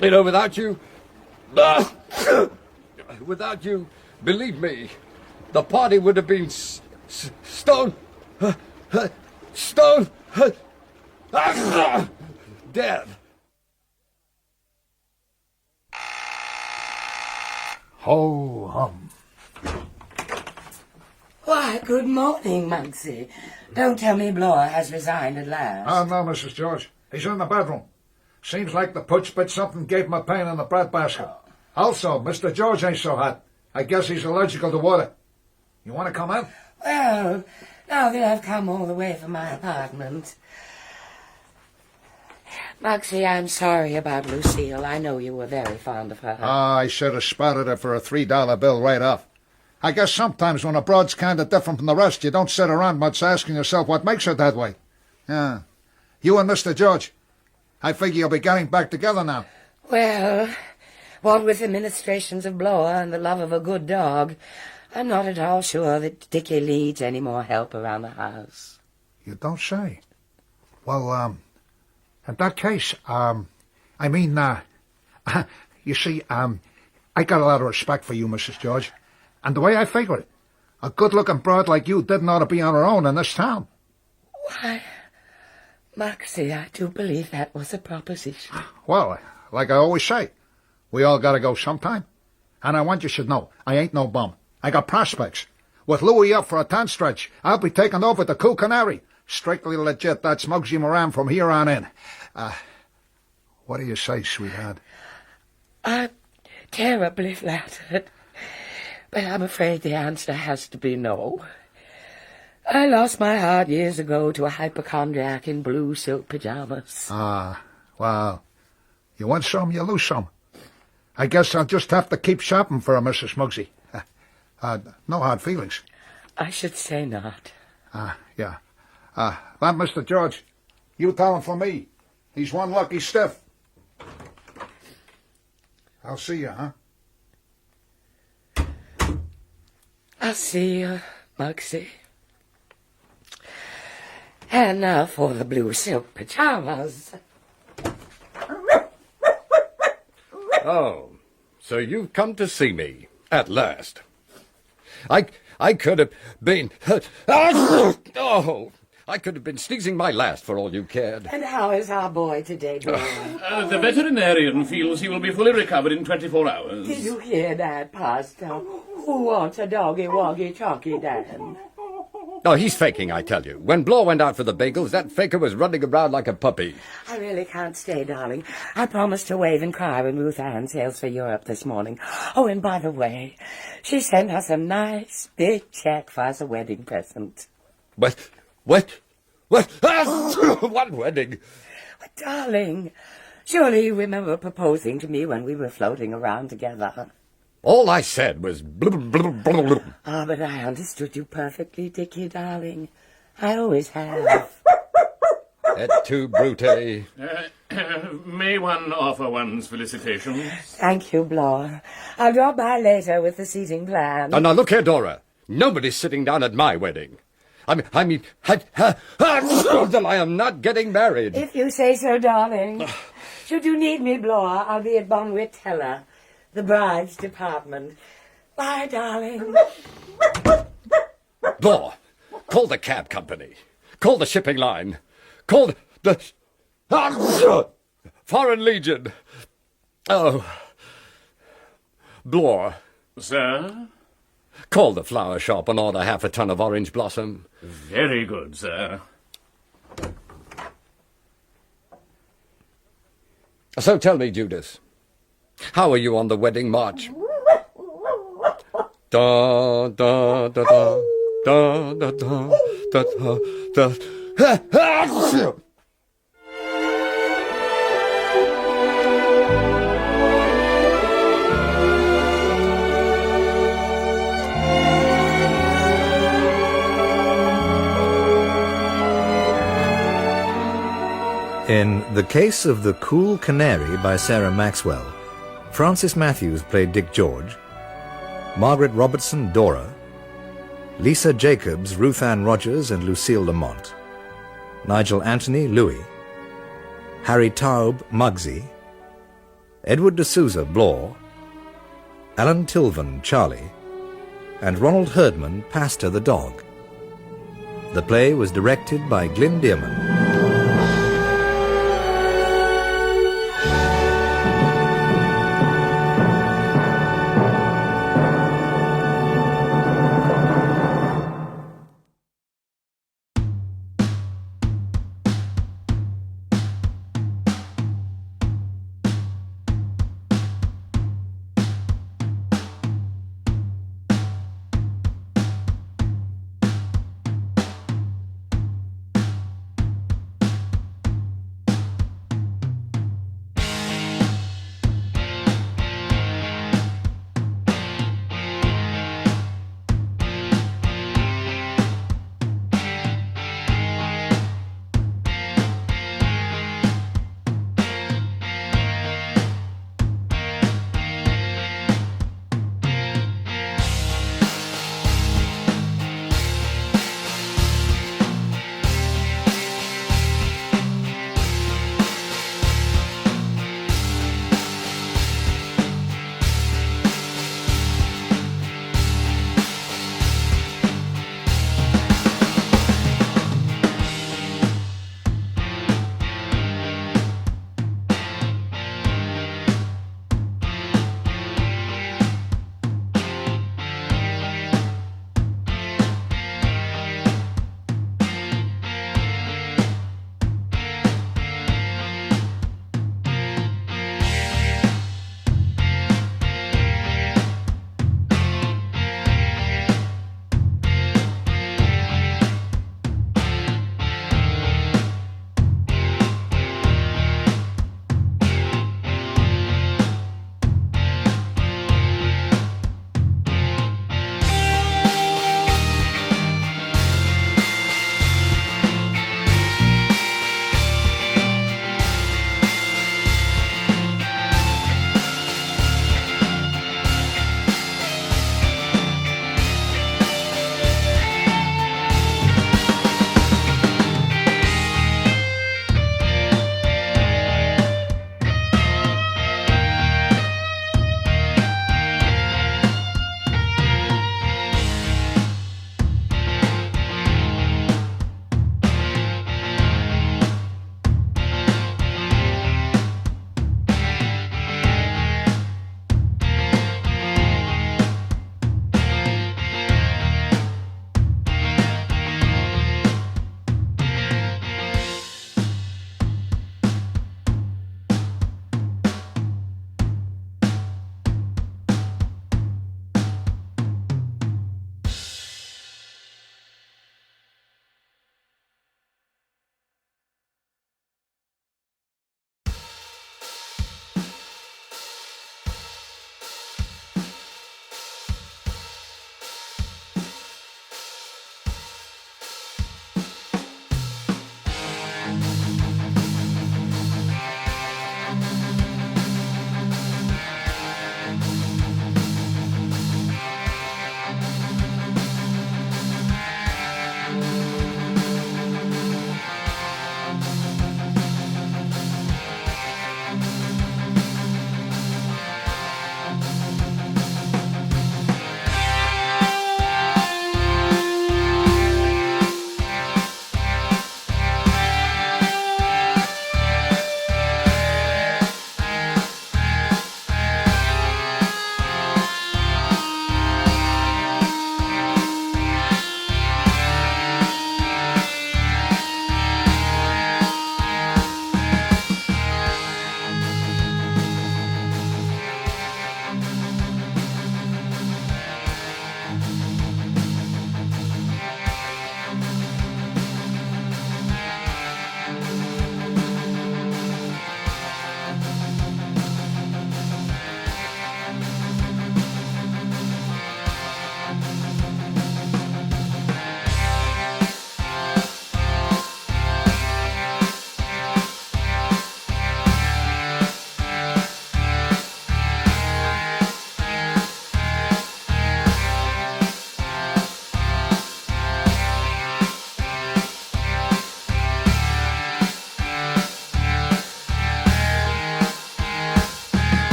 [SPEAKER 2] You know, without you... without you, believe me, the party would have been stone... stone... dead.
[SPEAKER 7] Ho hum.
[SPEAKER 5] Why, good morning, Muggsy. Don't tell me Blore has resigned at last.
[SPEAKER 7] Oh, no, Mrs. George. He's in the bedroom. Seems like the putz bit something gave him a pain in the breadbasket. Also, Mr. George ain't so hot. I guess he's allergical to water. You want to come in?
[SPEAKER 5] Well, now that I've come all the way from my apartment... Muggsy, I'm sorry about Lucille. I know you were very fond of her.
[SPEAKER 7] I should have spotted her for a $3 bill right off. I guess sometimes when a broad's kind of different from the rest, you don't sit around much asking yourself what makes her that way. Yeah. You and Mr. George, I figure you'll be getting back together now.
[SPEAKER 5] Well, what with the ministrations of Blore and the love of a good dog, I'm not at all sure that Dickie needs any more help around the house.
[SPEAKER 7] You don't say. Well, in that case, you see, I got a lot of respect for you, Mrs. George. And the way I figure it, a good-looking broad like you didn't ought to be on her own in this town.
[SPEAKER 5] Why, Muggsy, I do believe that was a proposition.
[SPEAKER 7] Well, like I always say, we all got to go sometime. And I want you should know, I ain't no bum. I got prospects. With Louis up for a 10 stretch, I'll be taking over the Cool Canary. Strictly legit, that's Muggsy Moran from here on in. What do you say, sweetheart?
[SPEAKER 5] I'm terribly flattered, but I'm afraid the answer has to be no. I lost my heart years ago to a hypochondriac in blue silk pajamas.
[SPEAKER 7] Well, you win some, you lose some. I guess I'll just have to keep shopping for her, Mrs. Muggsy. No hard feelings.
[SPEAKER 5] I should say not.
[SPEAKER 7] Yeah. That Mr. George, you tell him for me. He's one lucky stiff. I'll see you, huh?
[SPEAKER 5] I'll see you, Muggsy. And now for the blue silk pajamas.
[SPEAKER 2] Oh, so you've come to see me, at last. I could have been... Oh, I could have been sneezing my last for all you cared.
[SPEAKER 5] And how is our boy today, boy?
[SPEAKER 3] The veterinarian feels he will be fully recovered in 24 hours.
[SPEAKER 5] Did you hear that, Pastor? Who wants a doggy-woggy-talkie, Dan?
[SPEAKER 2] Oh, he's faking, I tell you. When Blore went out for the bagels, that faker was running around like a puppy.
[SPEAKER 5] I really can't stay, darling. I promised to wave and cry when Ruth Ann sails for Europe this morning. Oh, and by the way, she sent us a nice big check for us a wedding present.
[SPEAKER 2] What? What wedding?
[SPEAKER 5] But, darling, surely you remember proposing to me when we were floating around together.
[SPEAKER 2] All I said was...
[SPEAKER 5] Ah, but I understood you perfectly, Dickie, darling. I always have.
[SPEAKER 2] Et tu, Brute.
[SPEAKER 3] May one offer one's felicitations?
[SPEAKER 5] Thank you, Blore. I'll drop by later with the seating plan.
[SPEAKER 2] Now, look here, Dora. Nobody's sitting down at my wedding. I am not getting married.
[SPEAKER 5] If you say so, darling. Should you need me, Blore, I'll be at Bonwit Teller, the bride's department. Bye, darling.
[SPEAKER 2] Blore, call the cab company. Call the shipping line. Call the... Foreign Legion. Oh, Blore,
[SPEAKER 3] Sir?
[SPEAKER 2] call the flower shop and order half a ton of orange blossom.
[SPEAKER 3] Very good, sir.
[SPEAKER 2] So tell me, Judas, how are you on the wedding march? Da da da da da da da da da.
[SPEAKER 1] In The Case of the Cool Canary by Sarah Maxwell, Francis Matthews played Dick George, Margaret Robertson Dora, Lisa Jacobs Ruth Ann Rogers and Lucille Lamont, Nigel Anthony Louis, Harry Taub Muggsy, Edward D'Souza Blore, Alan Tilvan Charlie, and Ronald Herdman Pastor the Dog. The play was directed by Glyn Dearman.